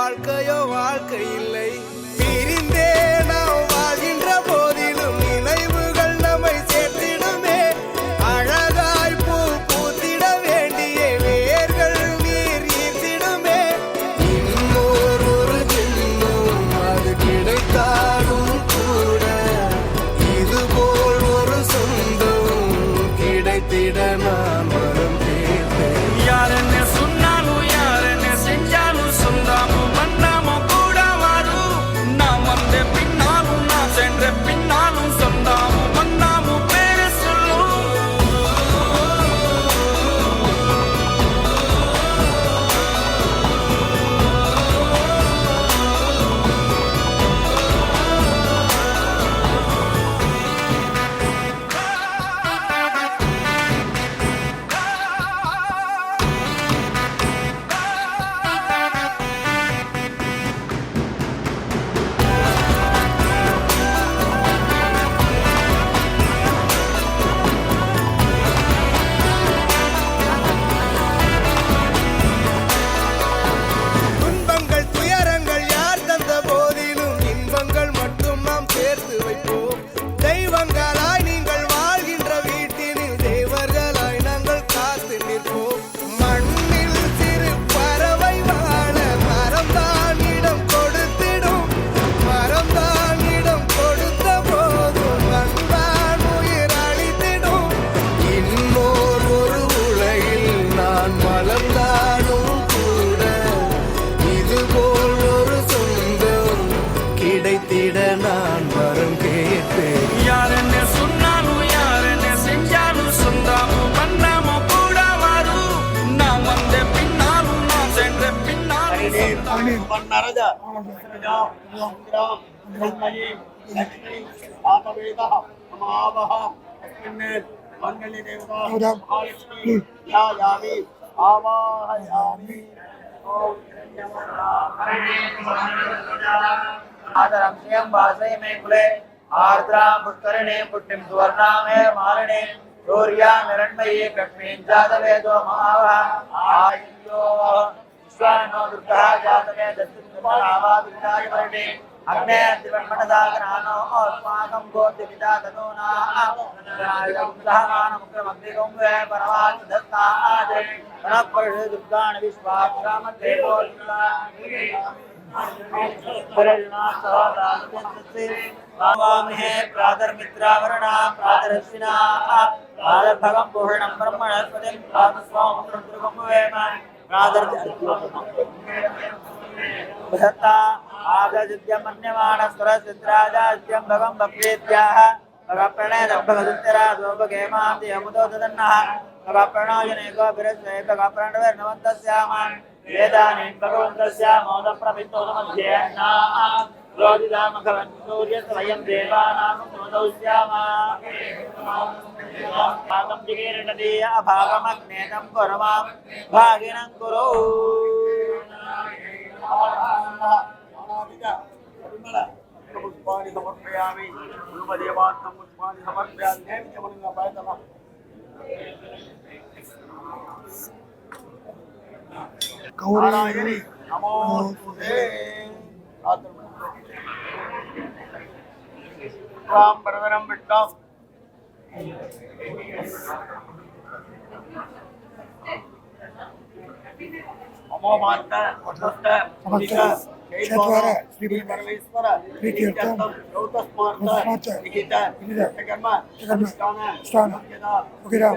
வாழ்க்கையோ வாழ்க்கை இல்லை. பிரிந்தே நாம் வாழ்கின்ற போதிலும் நினைவுகள் நம்மை சேர்த்திடுமே. அழகாய் பூ பூத்திட வேண்டிய வேர்கள் நீர் ஈர்த்திடுமே. இன்னொரு ஒரு ஜென்மம் அது கிடைத்தாலும் கூட இதுபோல் ஒரு சொந்தம் கிடைத்திட நான் வரம் கேட்பேன். யார் என்ன சொன்னாலும் யார் என்ன செஞ்சாலும் சொந்தாமும் மன்னாமும் கூட வரும். நான் வந்த பின்னாலும் நான் சென்ற பின்னாலும் சொந்தாமும் மன்னாமும் பேர சொல்லும். துன்பங்கள் துயரங்கள் யார் தந்த போதிலும் இன்பங்கள் மட்டும் நாம் சேர்த்து வைப்போம். தெய்வங்களாய் நீங்கள் வாழ்கின்ற வீட்டினில் தேவர்களாய் நாங்கள் காத்து நிற்போம். மண்ணில் சிறு பறவை வாழ மரம்தான் இடம் கொடுத்திடும். மரம்தான் இடம் கொடுத்த போதும் மண்தான் உயிர் அளித்திடும். இன்னோர் ஒரு உலகில் நான் வளர்ந்தாலும் கூட இதுபோல் ஒரு சொந்தம் கிடைத்திட நான் வரம் கேட்பேன். யார் என்ன சொன்னாலும் யார் என்ன செஞ்சாலும் சொந்தாமும் மன்னாமும் கூட வரும். நான் வந்த பின்னாலும் நான் சென்ற பின்னாலும் आदरं श्रियं वासये मे कुले आर्द्रां पुष्करिणे पुष्टिं सुवर्णामे मालिने सूर्या निरण्मये कक्ष्मीं जातवेदो महावः आयुर्यो विश्वानो दुर्गः जातमे दत्तुर्गमावादिताय वर्णे अग्ने दिवन्मनदागनानो अस्माकं गोत्रिपिता तनूनाः राजगुप्तमानमुग्रमग्निगं वे परमात्मदत्ताः गणपरिषद दुर्गान् विश्वाक्षामदेवो प्रातर्मित्रावरणा प्रातरश्विना प्रातर्भगं पूर्णं ब्रह्मणस्पतिं प्रातस्वामुद्रं वेम प्रातर्भगता आदजित्यं मन्यमाण स्वरसिद्राजाज्यं भगं भक्तेत्याः भगप्रणय भगदुत्तरा द्वोपगेमान्ति अमुदो ददन्नः भगप्रणोजनेको विरस्वे भगप्रणवर्णवन्तस्यामान् वेदानीं भगवन्तस्य मोदप्रभितोदमध्येन्ना रोदिदामघवन् सूर्यस्वयं देवानां मोदौ स्यामा भागं जिगीर्णति अभागमग्नेतं कुर्मां भागिनं कुरु पुष्पाणि समर्पयामि गुरुपदेवात्मं पुष्पाणि समर्पयामि देवजमनं पायतमः गौरायणि नमो तुते राम परवरम विट्टम नमो माता समस्त क्षेत्र श्री परमेश्वर प्रीत्यर्थम गौतस्मार्थ लिखित कर्म अनुष्ठान वगैरह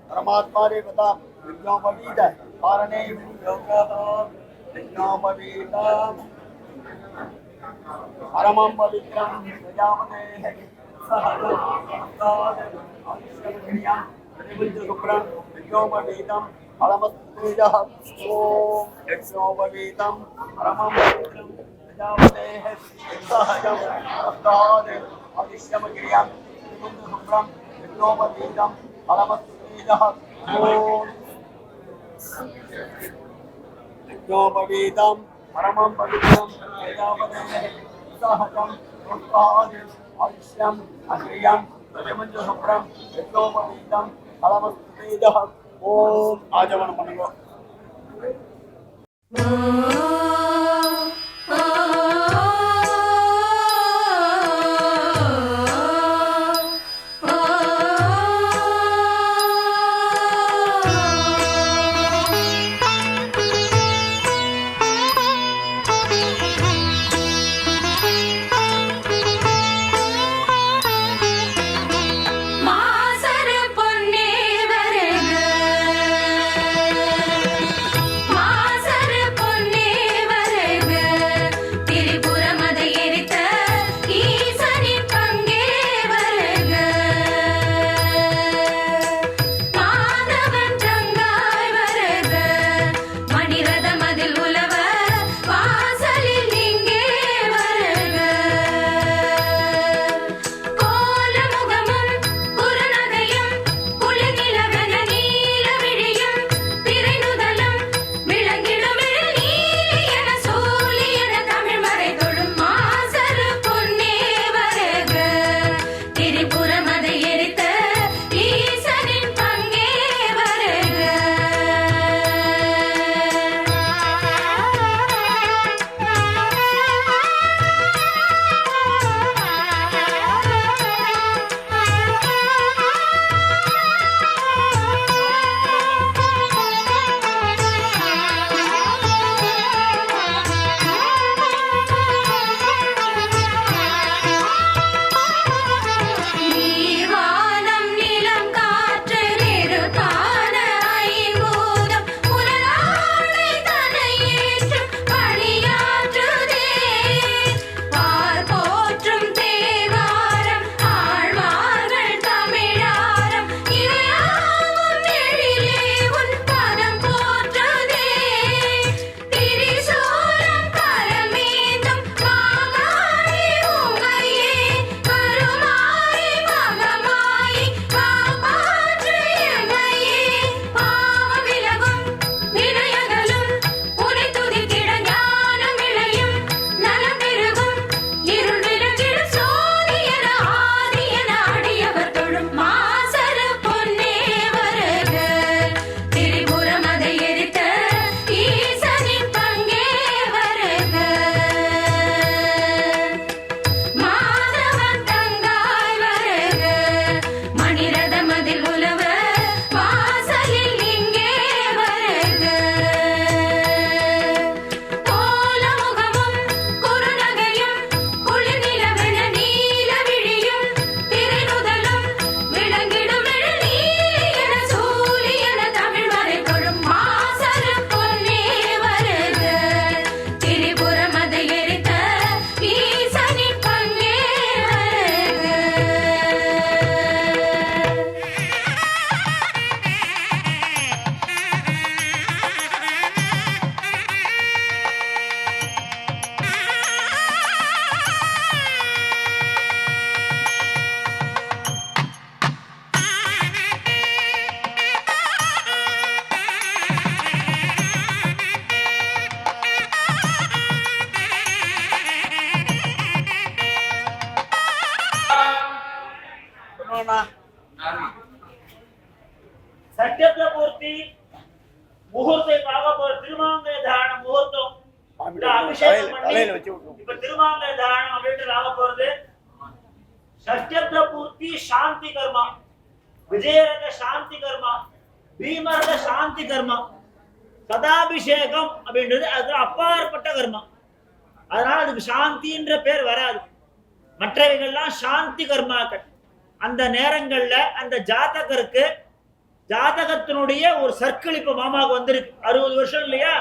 परमात्मा रे बता विज्ञापनीत कारणे विज्ञापनीत परमं पवित्रं प्रजापते सहजं शुभ्रं विज्ञापनीतं फलमस्तेजः ॐ यज्ञोपवीतं परमं पवित्रं प्रजापते सहजं अदिश्यमगिर्यं शुभ्रं विज्ञोपवीतं फलमस्तेजः ॐ यज्ञोपवीतं परमं पवित्रं प्रजापते सहजं आयुष्याम अग्रियाम प्रजमंज शुभ्रम यज्ञोपवीतम फलमस्तेजः ओम आचमन பண்ணுங்க சட்டத்துல பூர்த்தி முகூர்த்தத்துக்காக ஒரு திருமாங்கை தாரண முகூர்த்தம் அபிஷேகம் பண்ணி இப்ப திருமாங்கை தாரணம் அப்படின்ட்டு ஆக போறது. சட்டத்துல பூர்த்தி சாந்தி கர்மா, விஜயரத சாந்தி கர்மா, பீமரத சாந்தி கர்மா, சதாபிஷேகம் அப்படின்றது அது அப்பாற்பட்ட கர்மா. அதனால அதுக்கு சாந்தின்ற பேர் வராது. மற்றவைகள்லாம் சாந்தி கர்மாக்கள். அந்த நேரங்கள்ல அந்த ஜாதகருக்கு ஜாதகத்தினுடைய ஒரு சர்க்கிள் இப்ப மாமாவுக்கு வந்திருக்கு. 60 வருஷம் இல்லையா,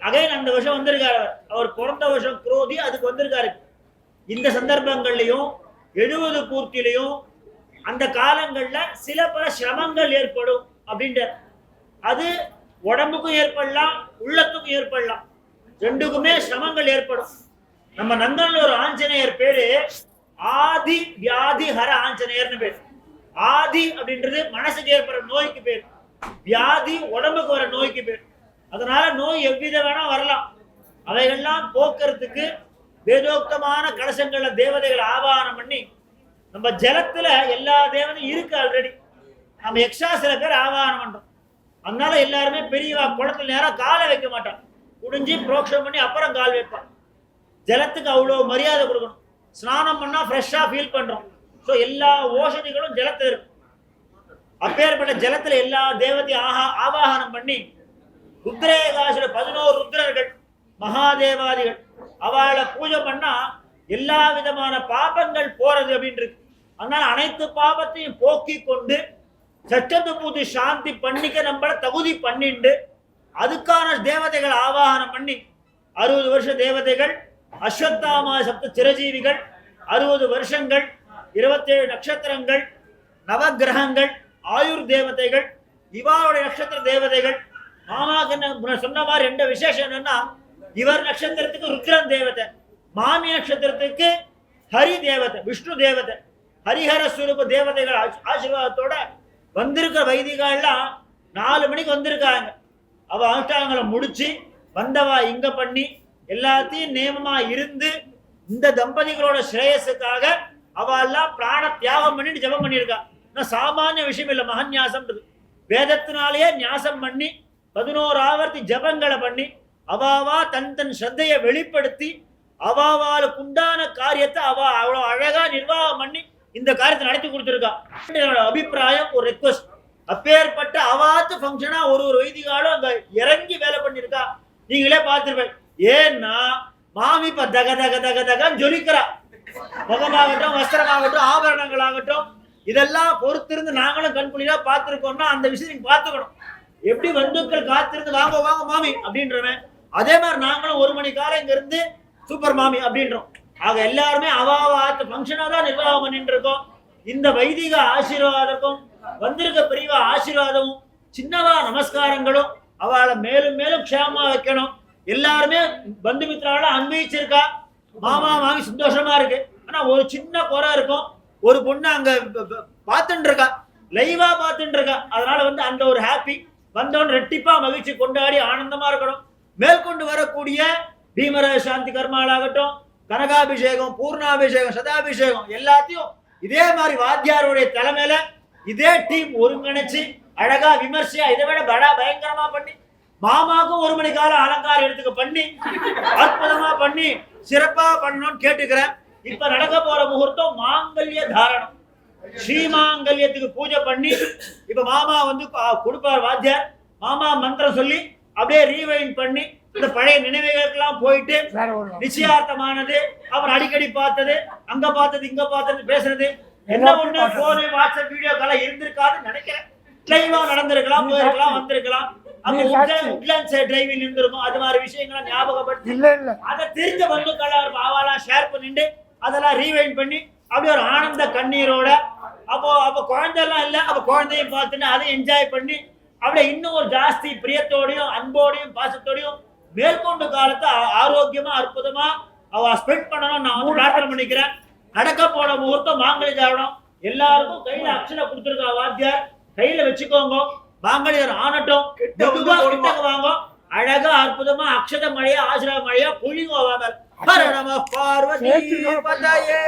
அகைன் அந்த வருஷம் வந்திருக்காரு. அவர் பிறந்த வருஷம் குரோதி, அதுக்கு வந்திருக்காரு. இந்த சந்தர்ப்பங்கள்லயும் 70 பூர்த்திலையும் அந்த காலங்கள்ல சில பல சிரமங்கள் ஏற்படும் அப்படின்ற, அது உடம்புக்கும் ஏற்படலாம் உள்ளத்துக்கும் ஏற்படலாம், ரெண்டுக்குமே சிரமங்கள் ஏற்படும். நம்ம நந்தன்ல ஒரு ஆஞ்சநேயர் பேரு ஆதி வியாதி ஹர ஆஞ்சநேயர்னு பேர். ஆதி அப்படின்றது மனசுக்கு ஏற்படுற நோய்க்கு பேர், வியாதி உடம்புக்கு வர நோய்க்கு பேர். அதனால நோய் எவ்வித வேணா வரலாம், அவைகள்லாம் போக்குறதுக்கு வேதோக்தமான கலசங்கள்ல தேவதைகளை ஆவாகனம் பண்ணி, நம்ம ஜலத்துல எல்லா தேவதையும் இருக்கு ஆல்ரெடி, நம்ம எக்ஸ்ட்ரா சில பேர் ஆவாகனம் பண்றோம். அதனால எல்லாருமே பெரியவா குளத்துல நேரம் காலை வைக்க மாட்டான், குடிஞ்சு புரோக்ஷம் பண்ணி அப்புறம் கால் வைப்பான். ஜலத்துக்கு அவ்வளோ மரியாதை கொடுக்கணும். ஸ்நானம் பண்ணா ஃப்ரெஷ்ஷா ஃபீல் பண்றோம். ஸோ எல்லா ஓஷதிகளும் ஜலத்தில் இருக்கும். அப்பேற்பட்ட ஜலத்துல எல்லா தேவதையும் ஆவாகனம் பண்ணி ருத்ரேகாசுல 11 ருத்ரர்கள் மகாதேவாதிகள் அவளை பூஜை பண்ணா எல்லா விதமான பாபங்கள் போறது அப்படின்னு இருக்கு. அதனால அனைத்து பாபத்தையும் போக்கி கொண்டு சட்டத்து சாந்தி பண்ணிக்க நம்மள தகுதி பண்ணிண்டு அதுக்கான தேவதைகள் ஆவாகனம் பண்ணி 60 வருஷ தேவதைகள், அஸ்வத்தாமா சப்த சிரஜீவிகள், 60 வருஷங்கள், 27 நட்சத்திரங்கள், நவகிரகங்கள், ஆயுர் தேவதைகள், இவாவுடைய நட்சத்திர தேவதைகள். மாமாக்கு சொன்ன மாதிரி 2 விசேஷம் என்னன்னா, இவர் நட்சத்திரத்துக்கு ருத்ரன் தேவதை, மாமி நட்சத்திரத்துக்கு ஹரி தேவதை, விஷ்ணு தேவதை. ஹரிஹர ஸ்வரூப தேவதைகள் ஆசீர்வாதத்தோட வந்திருக்கிற வைதிகள்லாம் 4 மணிக்கு வந்திருக்காங்க. அவ அனுஷ்டானங்களை முடிச்சு வந்தவா இங்க பண்ணி எல்லாத்தையும் நியமமா இருந்து இந்த தம்பதிகளோட ஸ்ரேயஸுக்காக அவெல்லாம் பிராண தியாகம் பண்ணிட்டு ஜபம் பண்ணியிருக்கா. சாமானிய விஷயம் இல்லை, மகன்யாசம்ன்றது. வேதத்தினாலேயே ஞாசம் பண்ணி 11 ஆவர்த்தி ஜபங்களை பண்ணி அவாவா தன் தன் ஸ்ரத்தையை வெளிப்படுத்தி அவாவாளுக்கு உண்டான காரியத்தை அவ அவ்வளோ அழகா நிர்வாகம் பண்ணி இந்த காரியத்தை நடத்தி கொடுத்துருக்கா. என்னோட அபிப்பிராயம், ஒரு ரெக்வஸ்ட், அப்பேற்பட்ட அவாத்து ஃபங்க்ஷனா ஒரு வைதிகாலும் அங்க இறங்கி வேலை பண்ணிருக்கா. நீங்களே பார்த்துருப்பேன். ஏன்னா மாமி இப்ப தக தக தக தகன்னு ஜொலிக்கிறா. முகமாகட்டும், வஸ்திரமாகட்டும், ஆபரணங்கள் ஆகட்டும், இதெல்லாம் பொறுத்திருந்து நாங்களும் கண்குளிரா பார்த்துருக்கோம்னா அந்த விஷயம் நீங்க பார்த்துக்கணும். எப்படி வந்துக்கள் காத்திருந்து வாங்க வாங்க மாமி அப்படின்றவன், அதே மாதிரி நாங்களும் 1 மணி காலம் இங்க இருந்து சூப்பர் மாமி அப்படின்றோம். ஆக எல்லாருமே அவாவாத்து ஃபங்க்ஷனா தான் நிர்வாகம் பண்ணிட்டு இருக்கோம். இந்த வைதிக ஆசீர்வாதக்கும் வந்திருக்க பெரியவா ஆசீர்வாதமும் சின்னவா நமஸ்காரங்களும் அவளை மேலும் மேலும் க்ஷேமமா வைக்கணும். எல்லாருமே பந்து மித்திரால அன்வயிச்சிருக்கா. மாமா மாமி சந்தோஷமா இருக்கு. ஆனா ஒரு சின்ன குறை இருக்கும். ஒரு பொண்ணு அங்க பார்த்துட்டு இருக்கா, லைவா பார்த்துட்டு இருக்கா. அதனால அந்த ஒரு ஹாப்பி வந்தவன் ரெட்டிப்பா மகிழ்ச்சி கொண்டாடி ஆனந்தமா இருக்கணும். மேற்கொண்டு வரக்கூடிய பீமர சாந்தி கர்மாலாகட்டும், கனகாபிஷேகம், பூர்ணாபிஷேகம், சதாபிஷேகம் எல்லாத்தையும் இதே மாதிரி வாத்தியாருடைய தலைமையில இதே டீம் ஒருங்கிணைச்சு அழகா விமர்சையா இதை விட பயங்கரமா பண்ணி மாமாக்கும் 1 மணி காலம் அலங்காரம் எடுத்துக்க பண்ணி அற்புதமா பண்ணி சிறப்பா பண்ணணும்னு கேட்டுக்கிறேன். இப்ப நடக்க போற முகூர்த்தம் மாங்கல்ய தாரணம். ஸ்ரீமாங்கல்யத்துக்கு பூஜை பண்ணி இப்ப மாமா கொடுப்பார் வாத்தியார். மாமா மந்திரம் சொல்லி அப்படியே ரீவைண்ட் பண்ணி இந்த பழைய நினைவுகளுக்கெல்லாம் போயிட்டு நிச்சயார்த்தமானது, அவர் அடிக்கடி பார்த்தது, அங்க பார்த்தது, இங்க பார்த்தது, பேசுறது என்ன ஒண்ணு போனு வாட்ஸ்அப் வீடியோ காலம் இருந்திருக்காதுன்னு நினைக்கிறேன். லைவா நடந்திருக்கலாம், போயிருக்கலாம், வந்திருக்கலாம். அங்க உட்லாண்ட் சைட் டிரைவிங் இருந்திருக்கும். அது மாதிரி விஷயங்களை ஞாபகப்படுத்தி அதை தெரிஞ்ச பந்துக்களை பாவாலாம் ஷேர் பண்ணிட்டு அதெல்லாம் ரீவைண்ட் பண்ணி அப்படியே ஒரு ஆனந்த கண்ணீரோட அப்போ குழந்தைலாம் இல்லை, அப்போ குழந்தையும் பார்த்துட்டு அதை என்ஜாய் பண்ணி அப்படியே இன்னும் ஒரு ஜாஸ்தி பிரியத்தோடையும் அன்போடையும் பாசத்தோடையும் மேற்கொண்டு காலத்தை ஆரோக்கியமா அற்புதமா அவ ஸ்பெண்ட் பண்ணணும் நான் பிரார்த்தனை பண்ணிக்கிறேன். நடக்க போன முகூர்த்தம் மாங்கல்ய தாரணம். எல்லாருக்கும் கையில அக்ஷதை கொடுத்துருக்கா வாத்தியார், கையில வச்சுக்கோங்க. மாங்கல்யர் ஆனட்டும், வாங்க அழகா அற்புதமா அக்ஷத மழையா ஆசிரம மழையா புழிங்கோ வாங்க. ஹர நம பார்வதி பதயே.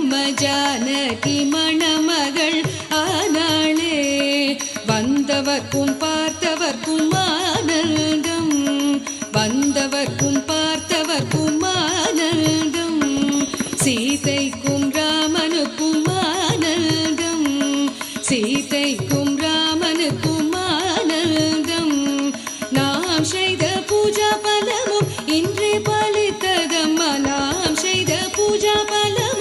நம்ம ஜானகி மணமகள் ஆனாளே. வந்தவர்க்கும் பார்த்தவர்க்கும் ஆனந்தம், வந்தவர்க்கும் பார்த்தவர்க்கும் ஆனந்தம், சீதைக்கும் ராமனுக்கும் ஆனந்தம், சீதைக்கும் ராமனுக்கும் ஆனந்தம். நாம் செய்த பூஜா பலமும் இன்றே பலித்ததம்மா, நாம் செய்த பூஜா பலமும்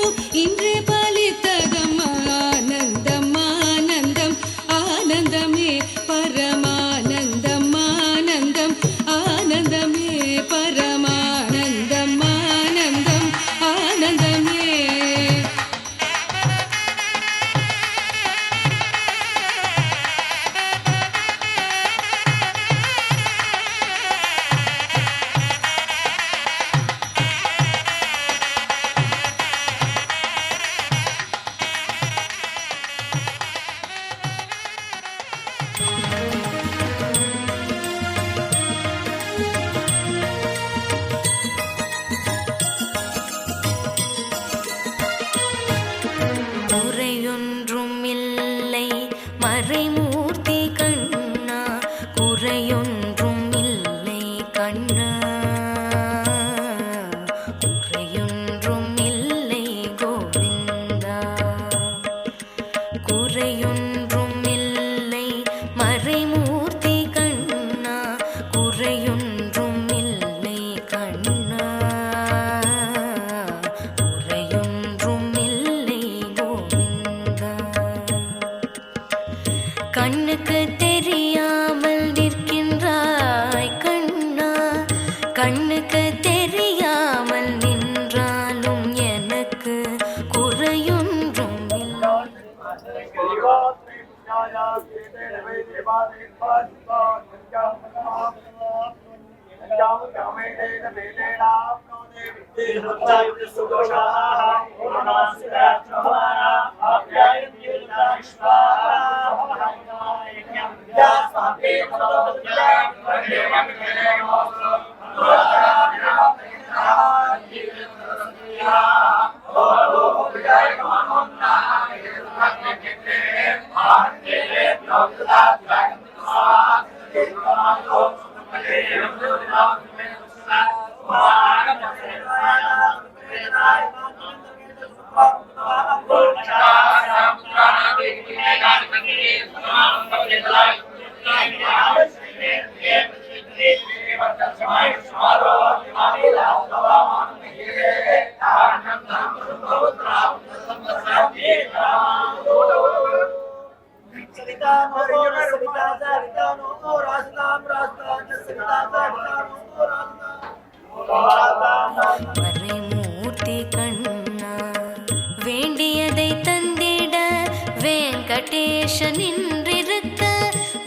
இன்றே பலித்ததம்மா. ஆனந்தம் ஆனந்தம் ஆனந்தமே பரமானந்தம், ஆனந்தம் ஆனந்தமே பரமானந்தம், ஆனந்தம் ஆனந்தமே. குறையொன்றும் இல்லை மறைமூர்த்தி கண்ணா, குறையொன்றும் இல்லை கண்ணா, குறையொன்றும் இல்லை கோவிந்தா, குறையொன்றும் இல்லை மறைமூர்த்தி கண்ணா, குறையொன்றும் இல்லை கண்ணா, குறையொன்றும் இல்லை கோவிந்தா. கண்ணுக்கு தெரியாமல் நிற்கின்றாய் கண்ணா, கண்ணுக்கு தெரியாமல் நின்றாலும் எனக்கு குறையொன்றும் இல்லை. மறைமூர்த்தி கண்ணா, வேண்டியதை தந்திட வெங்கடேசன் நின்றிருக்க,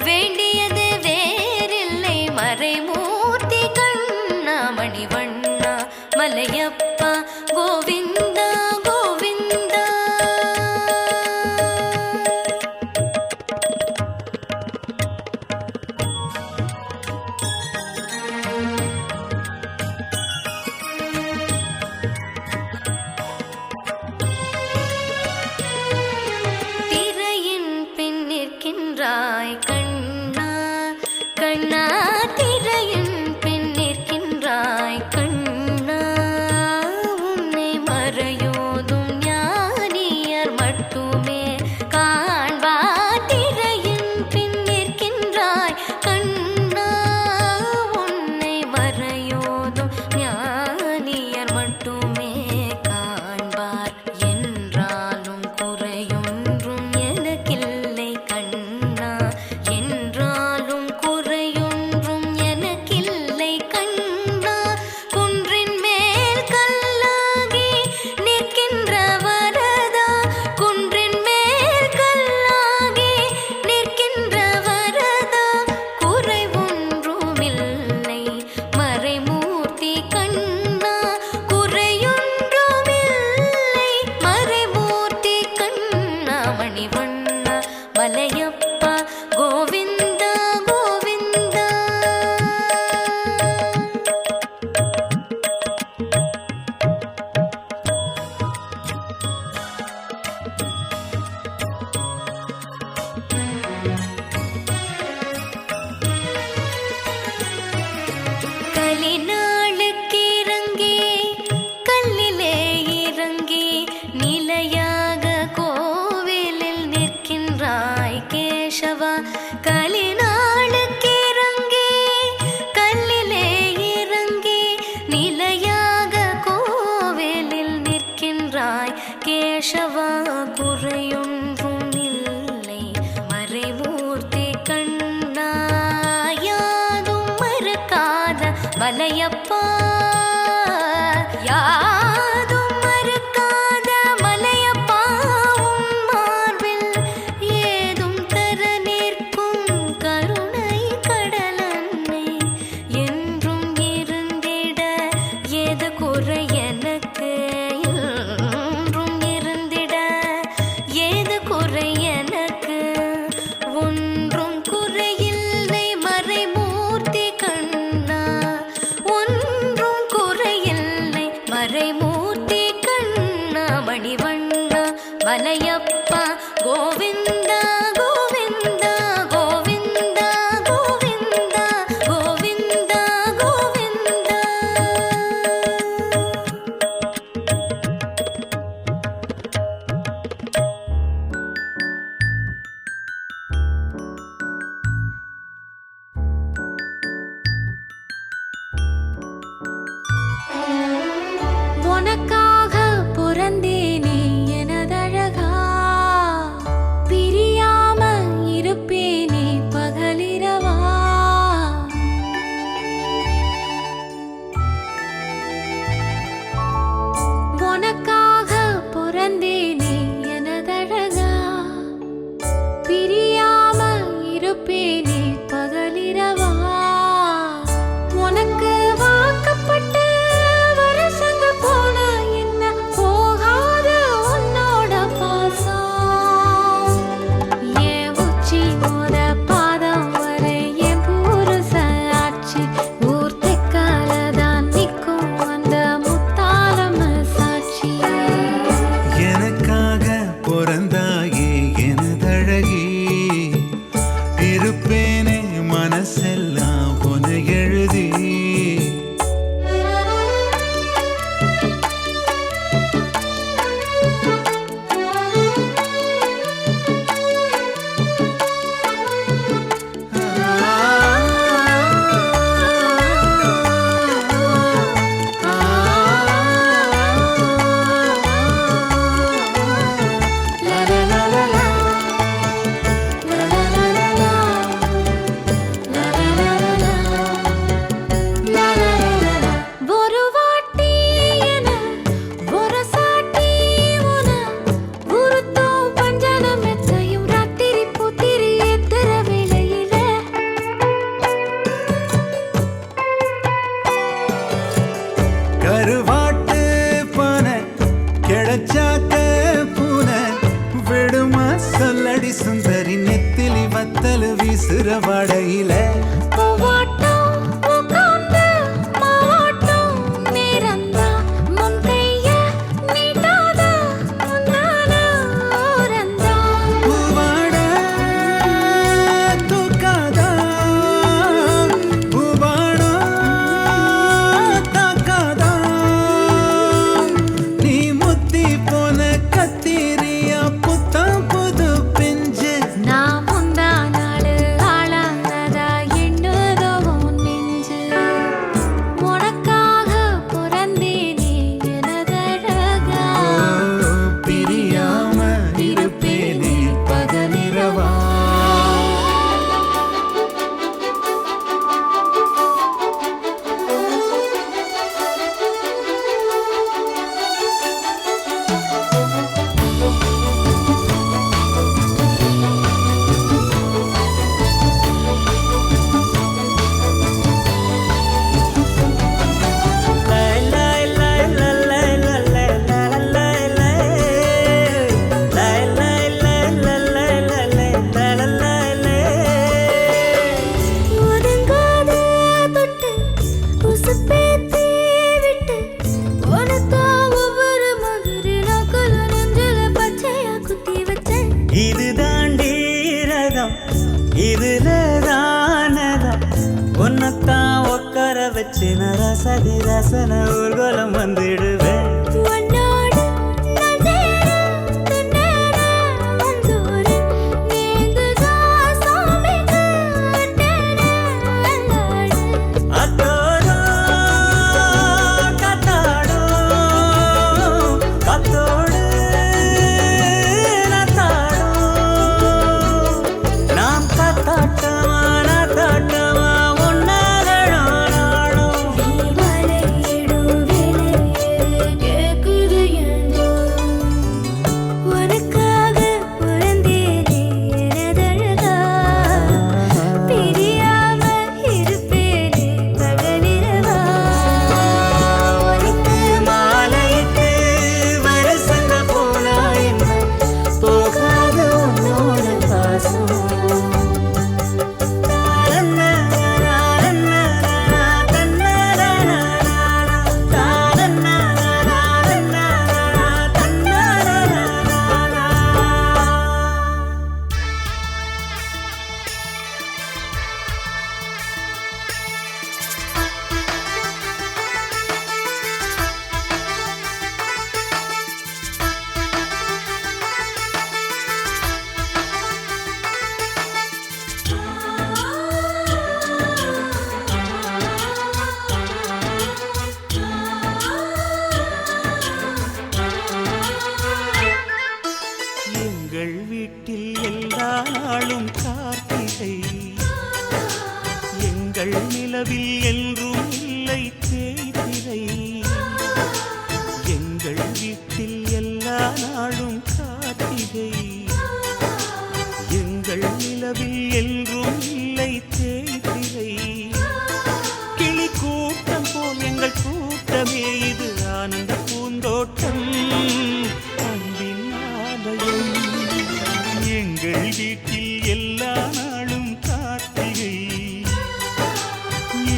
வேண்டியது வேறில்லை மறைமூர்த்தி கண்ணா. மணிவண்ணா மலையப்பா கோவிந்தா கோவிந்தா. திரையின் பின் நிற்க மலையப்பா கோவிந்தா கோவிந்தா கோவிந்தா கோவிந்தா கோவிந்தா கோவிந்தா. உனக்காக பிறந்தேனே எனதழகா, பிரியாம இருப்பேனே பகலிரவா. உனக்காக பிறந்தேனே எனதழகா, பிரியாம இருப்பேனே பகலிரவா. உனக்கு வாக்கப்பட்ட வருஷங்கள் போன என்ன போகாத உன்னோட பாசம். என் உச்சி மோத பாதம் வரை என் புருஷ ஆட்சி ஊர் தெக்காலதான் நிற்கும் அந்த முத்தாளம் சாட்சி. எனக்காக பிறந்தாயே எனதழகி, இருப்பேனே மனசெல்லாம் உன எழுதி. ஒரு வாட்டி என ஒரு சாட்டி உன உருத்தும் பஞ்சனம் எத்தையும் ராத்திரி புத்திரி எத்திர வேளையில. கருவாட்டு பானை கிடைச்சாக்க பூனை விடுமா சொல்லடி சுந்தரி, நெத்திலி வத்தல் வீசுற வடையில. பூவாட்டம் உட்கார்ந்து மாவாட்டம் நேரந்தான் முன் கைய நீட்டாத முன்னால ஓரந்தான். பூவாட தூக்காதா, பூவாடா தாக்காதா, நீ முத்தி போன கத்திரியா புத்தம் புது பிஞ்சு. நான் முந்தா நாள் ஆளானதா எண்ணுதோ உன் நெஞ்சு. உனக்காக பிறந்தேனே எனதழகா, பிரியாம இருப்பேனே பகலிரவா. ஒதுங்காத தொட்டு உசுப்பேத்தி விட்டு உனக்கா ஒவ்வொரு மாதிரி நோக்கல நெஞ்சில பச்சையா குத்தி வச்சேன். இது தாண்டி ரகம் இதுல தானதம், உன்னத்தான் உட்கார வச்சு நான் ரசதி ரசன ஊர்வலம் வந்துடுவேன். உன்னோடு நான் சேர துன்னேற வந்தோரு நீங்குதா சாமிக்கு அட்டேன அல்லாடு. அத்தோடும் கத்தாடும் கத்தோடு நத்தாடும், நாம் கத்தாட்டமா நத்தாட்டமா உன்னாகணும் நாடும். நீ மலையிடும் விலையே கார்த்திகை எங்கள் நிலவில் என்றும் இல்லை தேய்திரை கிளி கூட்டம் போல் எங்கள் கூட்டமே இது ஆனந்த பூந்தோட்டம் அன்பின் ஆலயம் எங்கள் வீட்டில் எல்லா நாளும் கார்த்திகை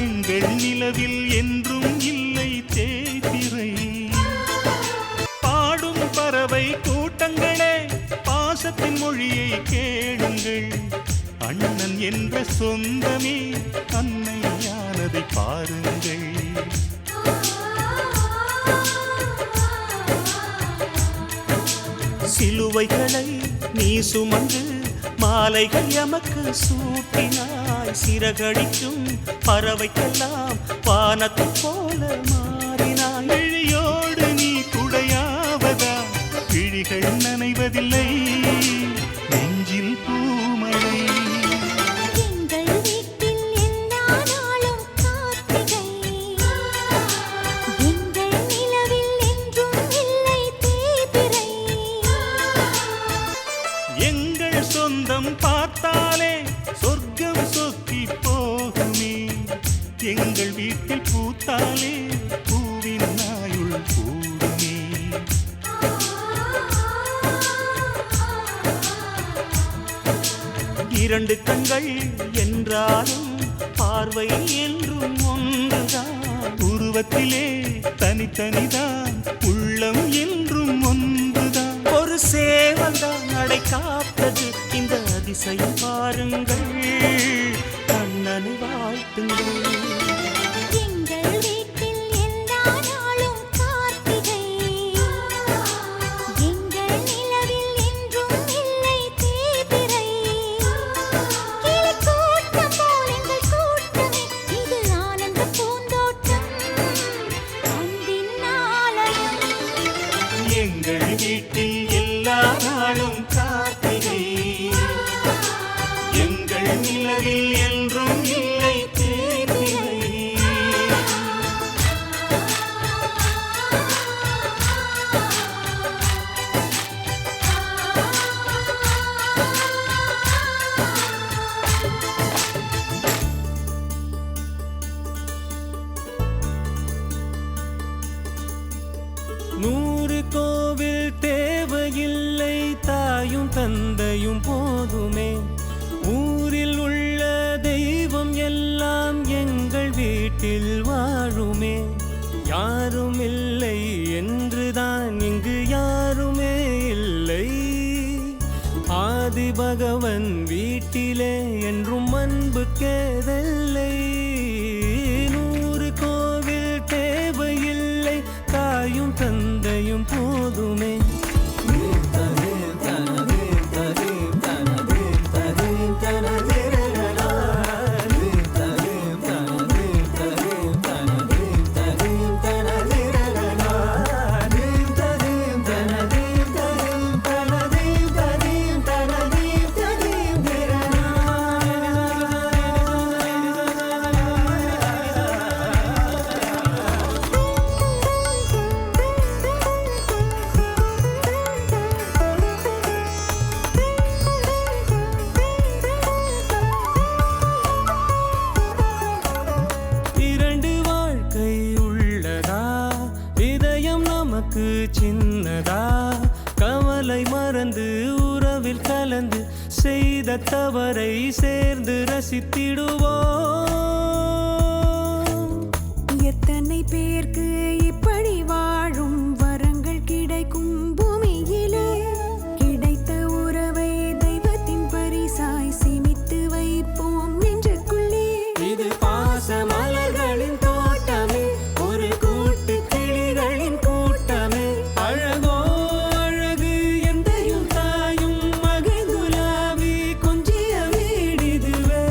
எங்கள் நிலவில் என்றும் இல்லை தேய்திரை பாடும் பறவை கூட்டங்களே பாசத்தின் மொழியை கேளுங்கள் அண்ணன் என்ற சொந்தமே அன்னையானதை பாருங்கள் சிலுவைகளை நீ சுமந்து மாலைகள் எமக்கு சூட்டினாய் சிறகடிக்கும் பறவைக்கெல்லாம் வானத்தை போல மாறினாய் விழியோடு நீ குடையாவதா விழிகள் நனைவதில்லை நெஞ்சில் பூமழை எங்கள் வீட்டில் எல்லா நாளும் கார்த்திகை எங்கள் நிலவில் என்றும் இல்லை தேய்பிறை எங்கள் சொந்தம் பார்த்தாலே சொர்க்கம் சொக்கி போகுமே எங்கள் வீட்டில் பூத்தாலே பூவின் நாயுள் கூடுமே இரண்டு கண்கள் என்றாலும் பார்வை என்றும் ஒன்றுதான் உருவத்திலே தனித்தனிதான் உள்ளம் என்றும் ஒன்றுதான் ஒரு சேவல்தான் நடை காத்தது இந்த அதிசயம் பாருங்கள் கண்ணனை வாழ்த்துங்கள் எங்கள் வீட்டில் எல்லா நாளும் கார்த்திகை எங்கள் நிலவில் என்றும் இல்லை தேய்பிறை கிளி கூட்டம் போல் எங்கள் கூட்டமே இது ஆனந்த பூந்தோட்டம் அன்பின் ஆலயம் எங்கள் வீட்டில் எல்லா நாளும் கார்த்திகை எங்கள் நிலவில் என்றும் இல்லை தேய்பிறை நூறு கோவில் தேவையில்லை தாயும் தந்தையும் போதுமே ஊரில் உள்ள தெய்வம் எல்லாம் எங்கள் வீட்டில் வாழுமே யாரும் இல்லை என்றுதான் இங்கு யாருமே இல்லை ஆதி பகவன் வீட்டிலே என்றும் அன்பு கேதல்லை நூறு கோவில் தேவையில்லை தாயும் தந்தையும் போதுமே இரண்டு வாழ்க்கை உள்ளதா இதயம் நமக்கு சின்னதா கவலை மறந்து உறவில் கலந்து செய்த தவறை சேர்ந்து ரசித்திடுவோம் எத்தனை பேருக்கு இப்படி வாழும் வரங்கள் கிடைக்கும் பூமியிலே கிடைத்த உறவை தெய்வத்தின் பரிசாய் சேமித்து வைப்போம் நெஞ்சுக்குள்ளே இது பாச மலர்களின் தோட்டமே ஒரு கூட்டு கிளிகளின் கூட்டமே அழகோ அழகு எந்தையும் தாயும் மகிழ்ந்துலாவி கொஞ்சிய வீடிதுவே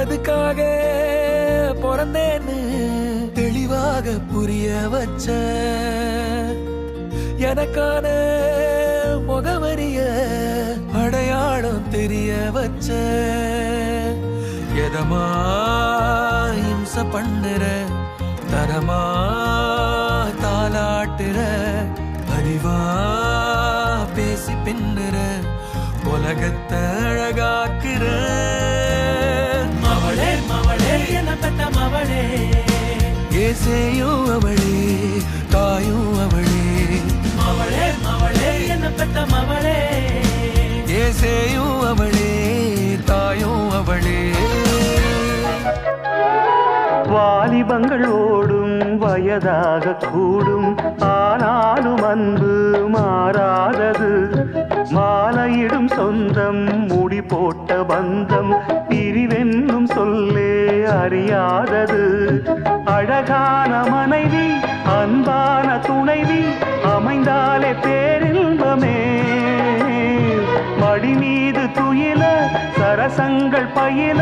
எதுக்காக பிறந்தேன்னு தெளிவாக புரிய வச்ச எனக்கான முகவரிய அடையாளம் தெரிய வச்ச எதமா இம்ச பண்ணுற தரமா காட்டுற அறிவா பேசி பின்னுற உலகத்தை அழகாக்குற மவளே மவளே என்ன பெத்த மவளே ஏசேயும் அவளே தாயும் அவளே மவளே மவளே என்ன பெத்த மவளே ஏசேயும் அவளே தாயும் அவளே வாலிபங்கள் ஓடும் வயதாக கூடும் ஆனாலும் அன்பு மாறாதது மாலையிடும் சொந்தம் முடி போட்ட பந்தம் பிரிவென்னும் சொல்லே அறியாதது அழகான மனைவி அன்பான துணைவி அமைந்தாலே பேரின்பமே மடி மீது துயில சரசங்கள் பயில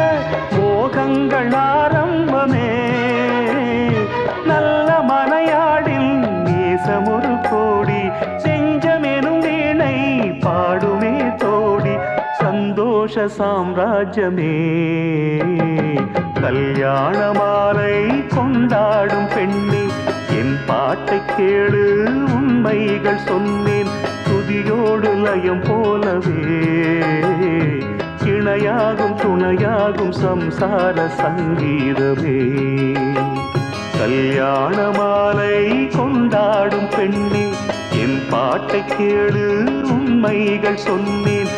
மோகங்கள் ஆரம்பமே நல்ல மனையாடில் நேசமொரு கோடி செஞ்சமெனும் வீணை பாடுமே தோடி சந்தோஷ சாம்ராஜ்யமே கல்யாண மாலை கொண்டாடும் பெண்ணே என் பாட்டை கேளு உண்மைகள் சொன்னேன் துதியோடு லயம் போலவே இணையாகும் துணையாகும் சம்சார சங்கீதமே கல்யாண மாலை கொண்டாடும் பெண்ணே என் பாட்டை கேளு உண்மைகள் சொன்னேன்